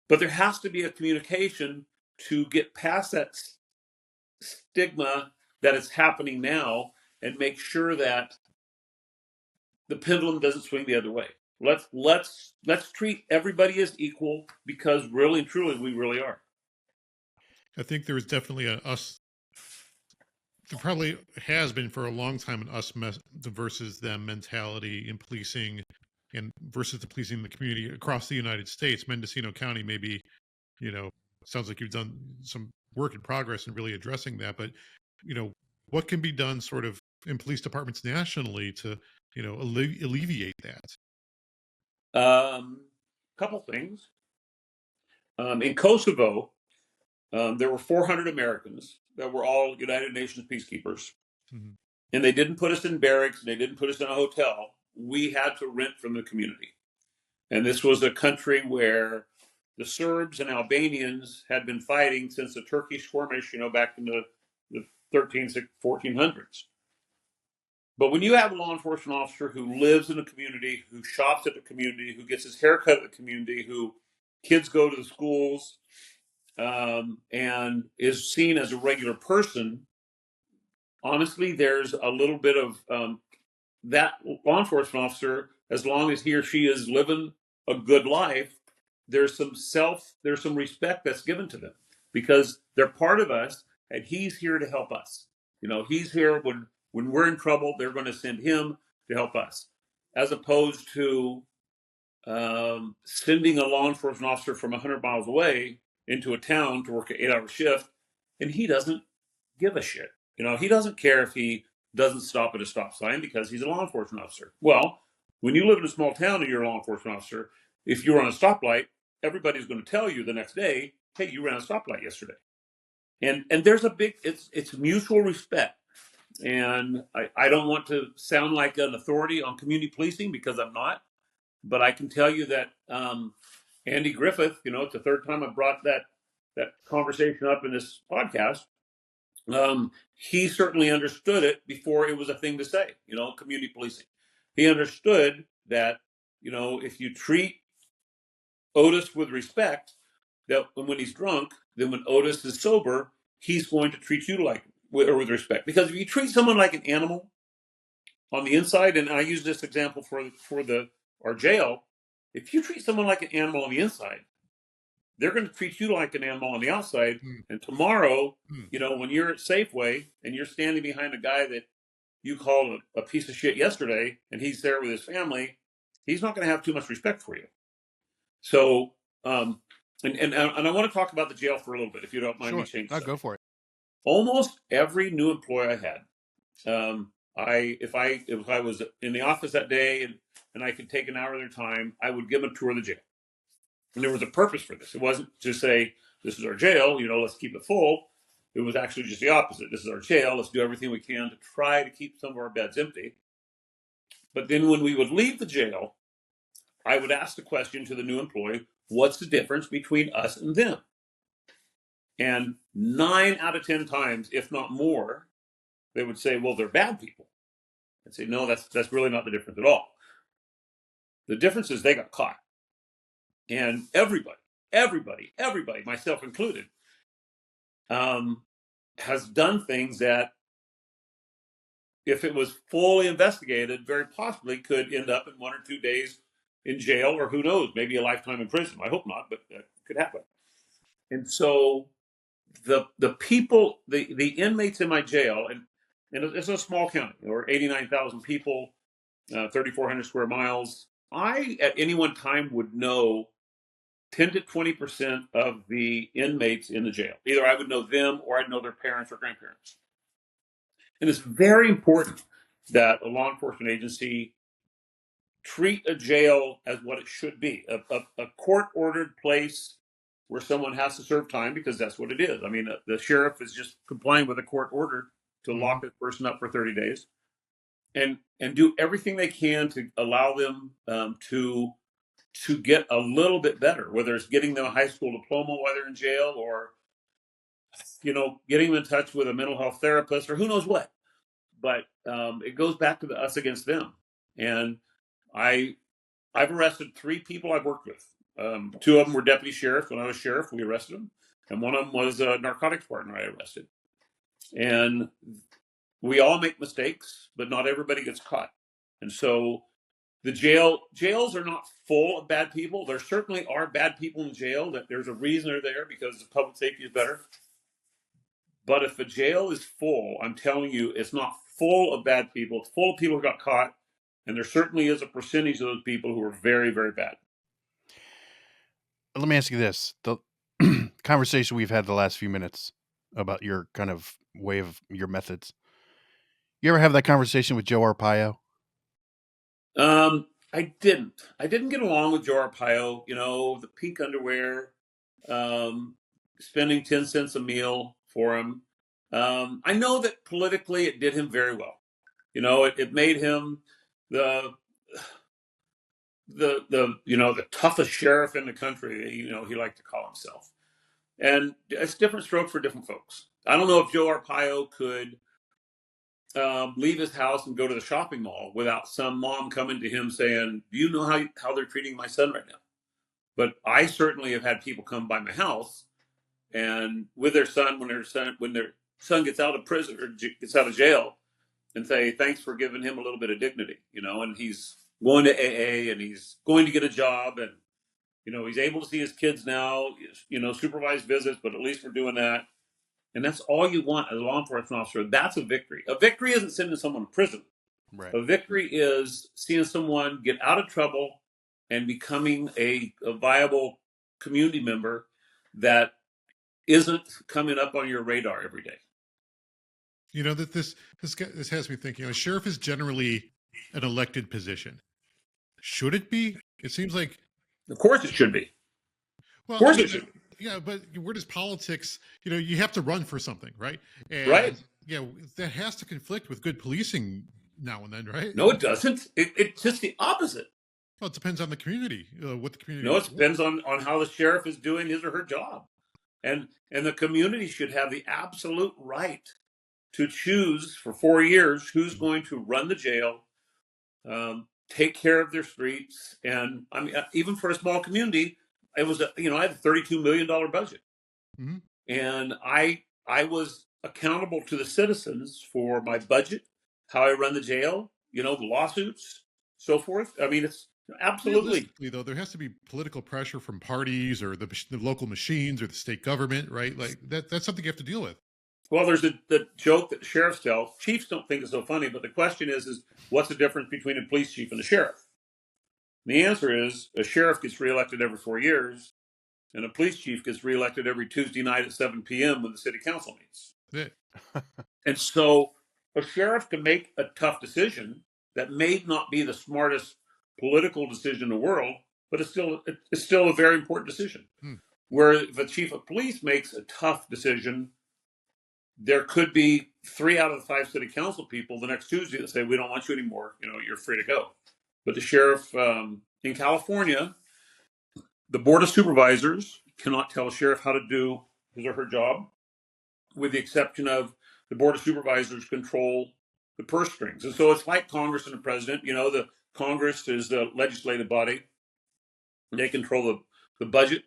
But there has to be a communication to get past that stigma that is happening now, and make sure that the pendulum doesn't swing the other way. Let's treat everybody as equal, because really and truly we really are. I think there is definitely a us. There probably has been for a long time an us versus them mentality in policing, and versus the policing the community across the United States. Mendocino County, maybe, sounds like you've done some work in progress in really addressing that. But what can be done sort of in police departments nationally to alleviate that? Couple things. In Kosovo, there were 400 Americans that were all United Nations peacekeepers, mm-hmm. and they didn't put us in barracks. They didn't put us in a hotel. We had to rent from the community, and this was a country where the Serbs and Albanians had been fighting since the Turkish skirmish, back in the 1400s. But when you have a law enforcement officer who lives in a community, who shops at the community, who gets his hair cut at the community, who kids go to the schools, and is seen as a regular person, honestly, there's a little bit of that law enforcement officer, as long as he or she is living a good life, there's some respect that's given to them, because they're part of us, and he's here to help us. He's here when we're in trouble. They're going to send him to help us, as opposed to sending a law enforcement officer from 100 miles away into a town to work an 8-hour shift, and he doesn't give a shit. He doesn't care if he doesn't stop at a stop sign because he's a law enforcement officer. Well, when you live in a small town and you're a law enforcement officer, if you're on a stoplight, everybody's going to tell you the next day, hey, you ran a stoplight yesterday. And there's it's mutual respect. And I don't want to sound like an authority on community policing, because I'm not. But I can tell you that Andy Griffith, it's the third time I brought that conversation up in this podcast. He certainly understood it before it was a thing to say, community policing. He understood that, if you treat Otis with respect, that when he's drunk, then when Otis is sober, he's going to treat you with respect. Because if you treat someone like an animal on the inside, and I use this example for our jail, if you treat someone like an animal on the inside, they're going to treat you like an animal on the outside. And tomorrow, when you're at Safeway and you're standing behind a guy that you called a piece of shit yesterday, and he's there with his family, he's not going to have too much respect for you. So, and I want to talk about the jail for a little bit, if you don't mind me changing. Go for it. Almost every new employee I had, if I was in the office that day and I could take an hour of their time, I would give them a tour of the jail. And there was a purpose for this. It wasn't to say, this is our jail, let's keep it full. It was actually just the opposite. This is our jail. Let's do everything we can to try to keep some of our beds empty. But then when we would leave the jail, I would ask the question to the new employee, what's the difference between us and them? And 9 out of 10 times, if not more, they would say, well, they're bad people. I'd say, no, that's really not the difference at all. The difference is they got caught. And everybody, myself included, has done things that, if it was fully investigated, very possibly could end up in 1 or 2 days in jail, or who knows, maybe a lifetime in prison. I hope not, but that could happen. And so the people, the inmates in my jail, and it's a small county, or 89,000 people, 3,400 square miles. I, at any one time, would know 10 to 20% of the inmates in the jail. Either I would know them, or I'd know their parents or grandparents. And it's very important that a law enforcement agency treat a jail as what it should be, a court-ordered place where someone has to serve time, because that's what it is. I mean, the sheriff is just complying with a court order to lock this person up for 30 days and do everything they can to allow them to get a little bit better, whether it's getting them a high school diploma while they're in jail, or getting them in touch with a mental health therapist, or who knows what. But it goes back to the us against them. And I've arrested 3 people I've worked with. 2 of them were deputy sheriffs. When I was sheriff, we arrested them, and one of them was a narcotics partner I arrested. And we all make mistakes, but not everybody gets caught. And so the jails are not full of bad people. There certainly are bad people in jail. That there's a reason they're there, because the public safety is better. But if a jail is full, I'm telling you, it's not full of bad people. It's full of people who got caught, and there certainly is a percentage of those people who are very, very bad. Let me ask you this: the conversation we've had the last few minutes about your kind of way of your methods. You ever have that conversation with Joe Arpaio? I didn't get along with Joe Arpaio. The pink underwear, spending 10 cents a meal for him. I know that politically it did him very well. It made him the toughest sheriff in the country. He liked to call himself. And it's different strokes for different folks. I don't know if Joe Arpaio could leave his house and go to the shopping mall without some mom coming to him saying, "Do you know how they're treating my son right now?" But I certainly have had people come by my house and with their son when their son gets out of prison or gets out of jail, and say, "Thanks for giving him a little bit of dignity," and he's going to AA and he's going to get a job, and he's able to see his kids now, supervised visits, but at least we're doing that. And that's all you want as a law enforcement officer. That's a victory. A victory isn't sending someone to prison. Right. A victory is seeing someone get out of trouble and becoming a viable community member that isn't coming up on your radar every day. That this has me thinking. A sheriff is generally an elected position. Should it be? It seems like. Of course, it should be. Well, of course, it should be. Yeah, but where does politics? You have to run for something, right? And, right. Yeah, that has to conflict with good policing now and then, right? No, it doesn't. It's just the opposite. Well, it depends on the community, what the community. No, it depends on how the sheriff is doing his or her job, and the community should have the absolute right to choose for 4 years who's going to run the jail, take care of their streets, and I mean, even for a small community. It was I had a $32 million budget, and I was accountable to the citizens for my budget, how I run the jail, the lawsuits, so forth. I mean, it's absolutely. Though, there has to be political pressure from parties or the local machines or the state government, right? Like that's something you have to deal with. Well, there's the joke that sheriffs tell. Chiefs don't think it's so funny, but the question is what's the difference between a police chief and a sheriff? And the answer is a sheriff gets reelected every 4 years, and a police chief gets reelected every Tuesday night at 7 p.m. when the city council meets. Yeah. And so a sheriff can make a tough decision that may not be the smartest political decision in the world, but it's still a very important decision. Where if a chief of police makes a tough decision, there could be 3 out of the 5 city council people the next Tuesday that say, "We don't want you anymore. You're free to go." But the sheriff in California, the board of supervisors cannot tell a sheriff how to do his or her job, with the exception of the board of supervisors control the purse strings. And so it's like Congress and the president. The Congress is the legislative body. They control the budget.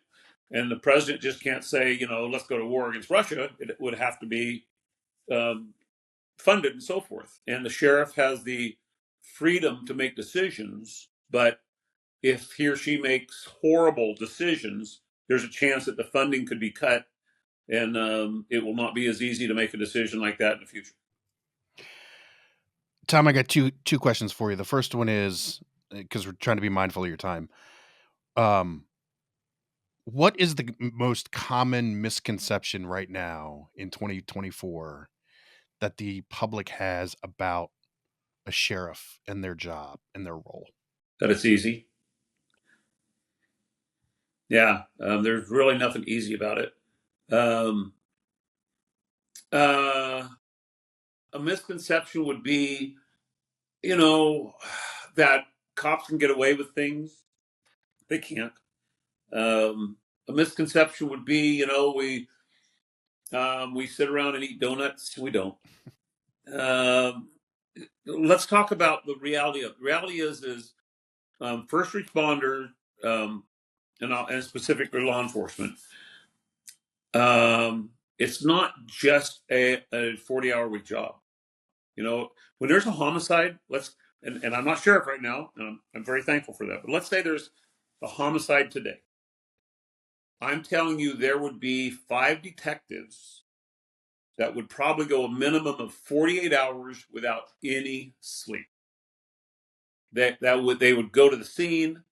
And the president just can't say, let's go to war against Russia. It would have to be funded and so forth. And the sheriff has the freedom to make decisions, but if he or she makes horrible decisions, there's a chance that the funding could be cut, and it will not be as easy to make a decision like that in the future. Tom, I got two questions for you. The first one is, because we're trying to be mindful of your time, what is the most common misconception right now in 2024 that the public has about a sheriff and their job and their role? That it's easy. Yeah, there's really nothing easy about it. Um, uh, a misconception would be, that cops can get away with things. They can't. A misconception would be, we sit around and eat donuts. We don't. Um, let's talk about the reality of. The reality is first responders, um, and specifically law enforcement. It's not just a 40-hour week job. When there's a homicide, and I'm not sheriff right now, and I'm very thankful for that. But let's say there's a homicide today. I'm telling you, there would be 5 detectives that would probably go a minimum of 48 hours without any sleep. They would go to the scene.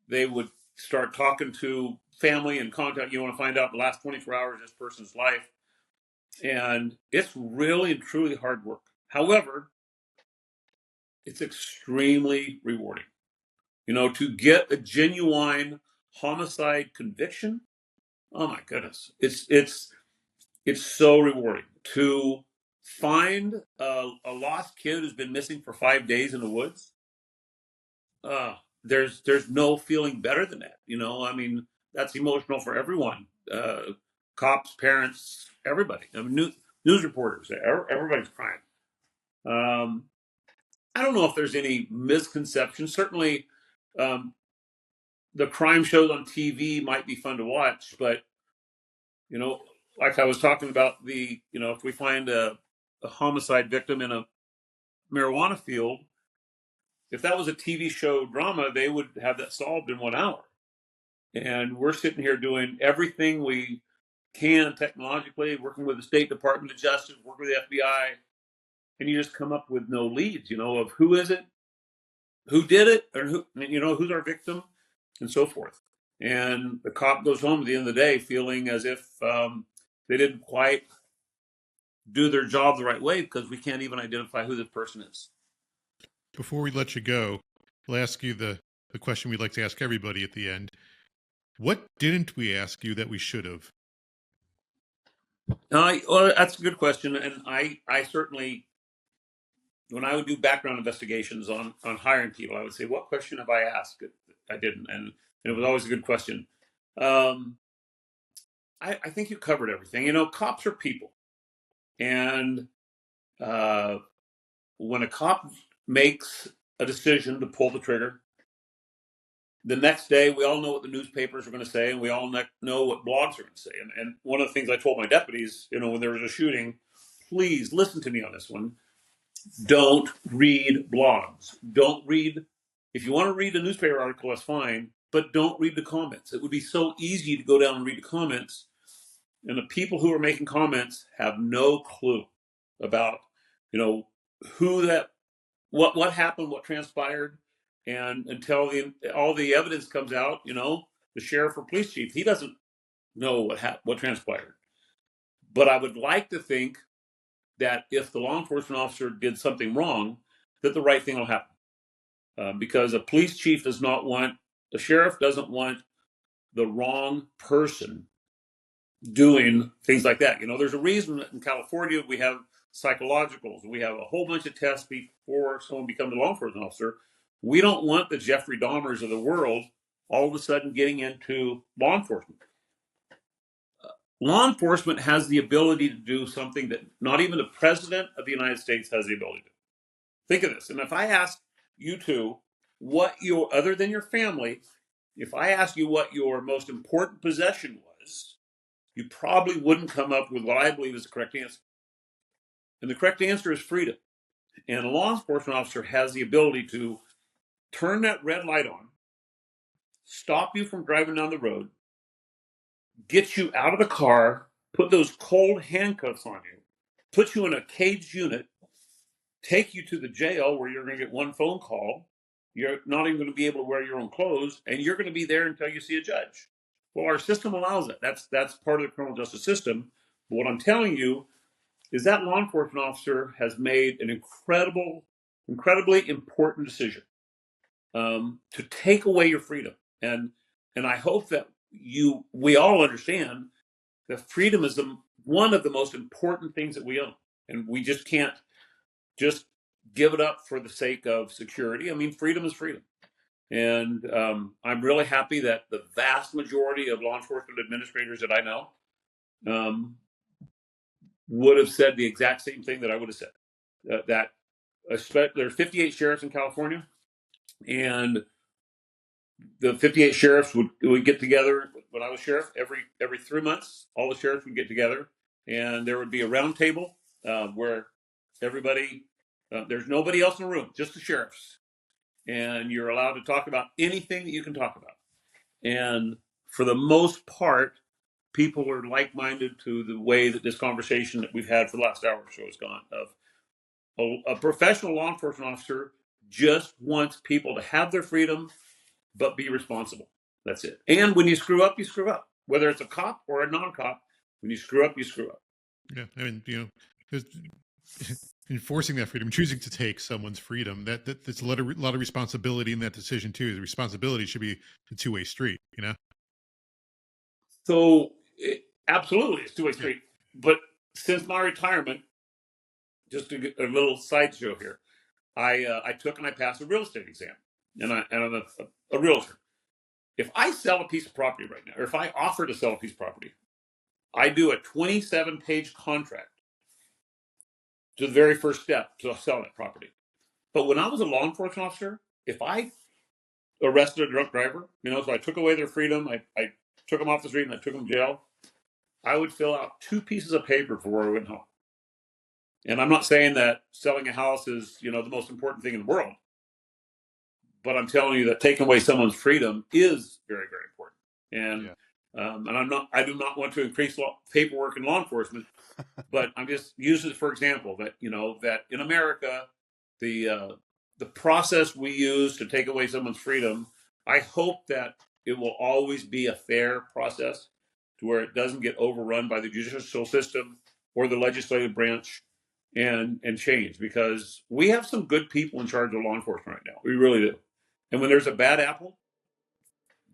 They would start talking to family and contact. You want to find out the last 24 hours of this person's life, and it's really and truly hard work. However, it's extremely rewarding. To get a genuine homicide conviction. Oh my goodness, it's so rewarding to find a lost kid who's been missing for 5 days in the woods. There's no feeling better than that. I mean, that's emotional for everyone. Cops, parents, everybody. I mean, news reporters, everybody's crying. I don't know if there's any misconception. Certainly, the crime shows on TV might be fun to watch, but like I was talking about, if we find a homicide victim in a marijuana field, if that was a TV show drama, they would have that solved in 1 hour. And we're sitting here doing everything we can technologically, working with the State Department of Justice, working with the FBI, and you just come up with no leads, of who is it, who did it, or who's our victim, and so forth. And the cop goes home at the end of the day feeling as if they didn't quite do their job the right way because we can't even identify who this person is. Before we let you go, we'll ask you the question we'd like to ask everybody at the end. What didn't we ask you that we should have? Well, that's a good question. And I certainly, when I would do background investigations on hiring people, I would say, what question have I asked? I didn't. And it was always a good question. I think you covered everything. Cops are people. And when a cop makes a decision to pull the trigger, the next day we all know what the newspapers are going to say, and we all know what blogs are going to say. And one of the things I told my deputies, when there was a shooting, please listen to me on this one. Don't read blogs. Don't read. If you want to read a newspaper article, that's fine, but don't read the comments. It would be so easy to go down and read the comments, and the people who are making comments have no clue about, who what happened, what transpired, and until all the evidence comes out, the sheriff or police chief, he doesn't know what transpired. But I would like to think that if the law enforcement officer did something wrong, that the right thing will happen. Because a police chief does not want, the sheriff doesn't want the wrong person doing things like that. There's a reason that in California we have psychologicals. We have a whole bunch of tests before someone becomes a law enforcement officer. We don't want the Jeffrey Dahmers of the world all of a sudden getting into law enforcement. Law enforcement has the ability to do something that not even the president of the United States has the ability to do. Think of this. And if I ask you two other than your family, if I ask you what your most important possession was, you probably wouldn't come up with what I believe is the correct answer. And the correct answer is freedom. And a law enforcement officer has the ability to turn that red light on, stop you from driving down the road, get you out of the car, put those cold handcuffs on you, put you in a caged unit, take you to the jail where you're going to get one phone call. You're not even going to be able to wear your own clothes, and you're going to be there until you see a judge. Well, our system allows it. That's part of the criminal justice system. But what I'm telling you is that law enforcement officer has made an incredible incredibly important decision, to take away your freedom. And I hope that we all understand that freedom is one of the most important things that we own, and we just can't just give it up for the sake of security. I mean, freedom is freedom. And I'm really happy that the vast majority of law enforcement administrators that I know would have said the exact same thing that I would have said. There are 58 sheriffs in California, and the 58 sheriffs would get together when I was sheriff every 3 months. All the sheriffs would get together, and there would be a round table where everybody, there's nobody else in the room, just the sheriffs, and you're allowed to talk about anything that you can talk about. And for the most part, people are like-minded to the way that this conversation that we've had for the last hour or so has gone. Of a professional law enforcement officer just wants people to have their freedom, but be responsible. That's it. And when you screw up, you screw up. Whether it's a cop or a non-cop, when you screw up, you screw up. Yeah, I mean, enforcing that freedom, choosing to take someone's freedom, that's a lot of responsibility in that decision too. The responsibility should be a two-way street, So absolutely, it's two-way street. Yeah. But since my retirement, just to get a little sideshow here, I took and I passed a real estate exam, and I'm a realtor. If I sell a piece of property right now, or if I offer to sell a piece of property, I do a 27-page contract to the very first step to sell that property. But when I was a law enforcement officer, if I arrested a drunk driver, so I took away their freedom, I took them off the street and I took them to jail, I would fill out 2 pieces of paper before I went home. And I'm not saying that selling a house is, the most important thing in the world. But I'm telling you that taking away someone's freedom is very, very important. And and I do not want to increase paperwork in law enforcement, but I'm just using it for example that that in America, the process we use to take away someone's freedom, I hope that it will always be a fair process to where it doesn't get overrun by the judicial system or the legislative branch and change, because we have some good people in charge of law enforcement right now. We really do. And when there's a bad apple,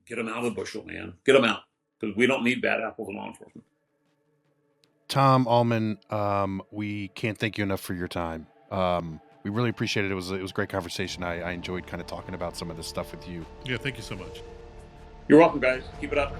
get them out of the bushel, man. Get them out, because we don't need bad apples in law enforcement. Tom Allman, we can't thank you enough for your time. We really appreciate it. It was a great conversation. I enjoyed kind of talking about some of this stuff with you. Yeah, thank you so much. You're welcome, guys. Keep it up.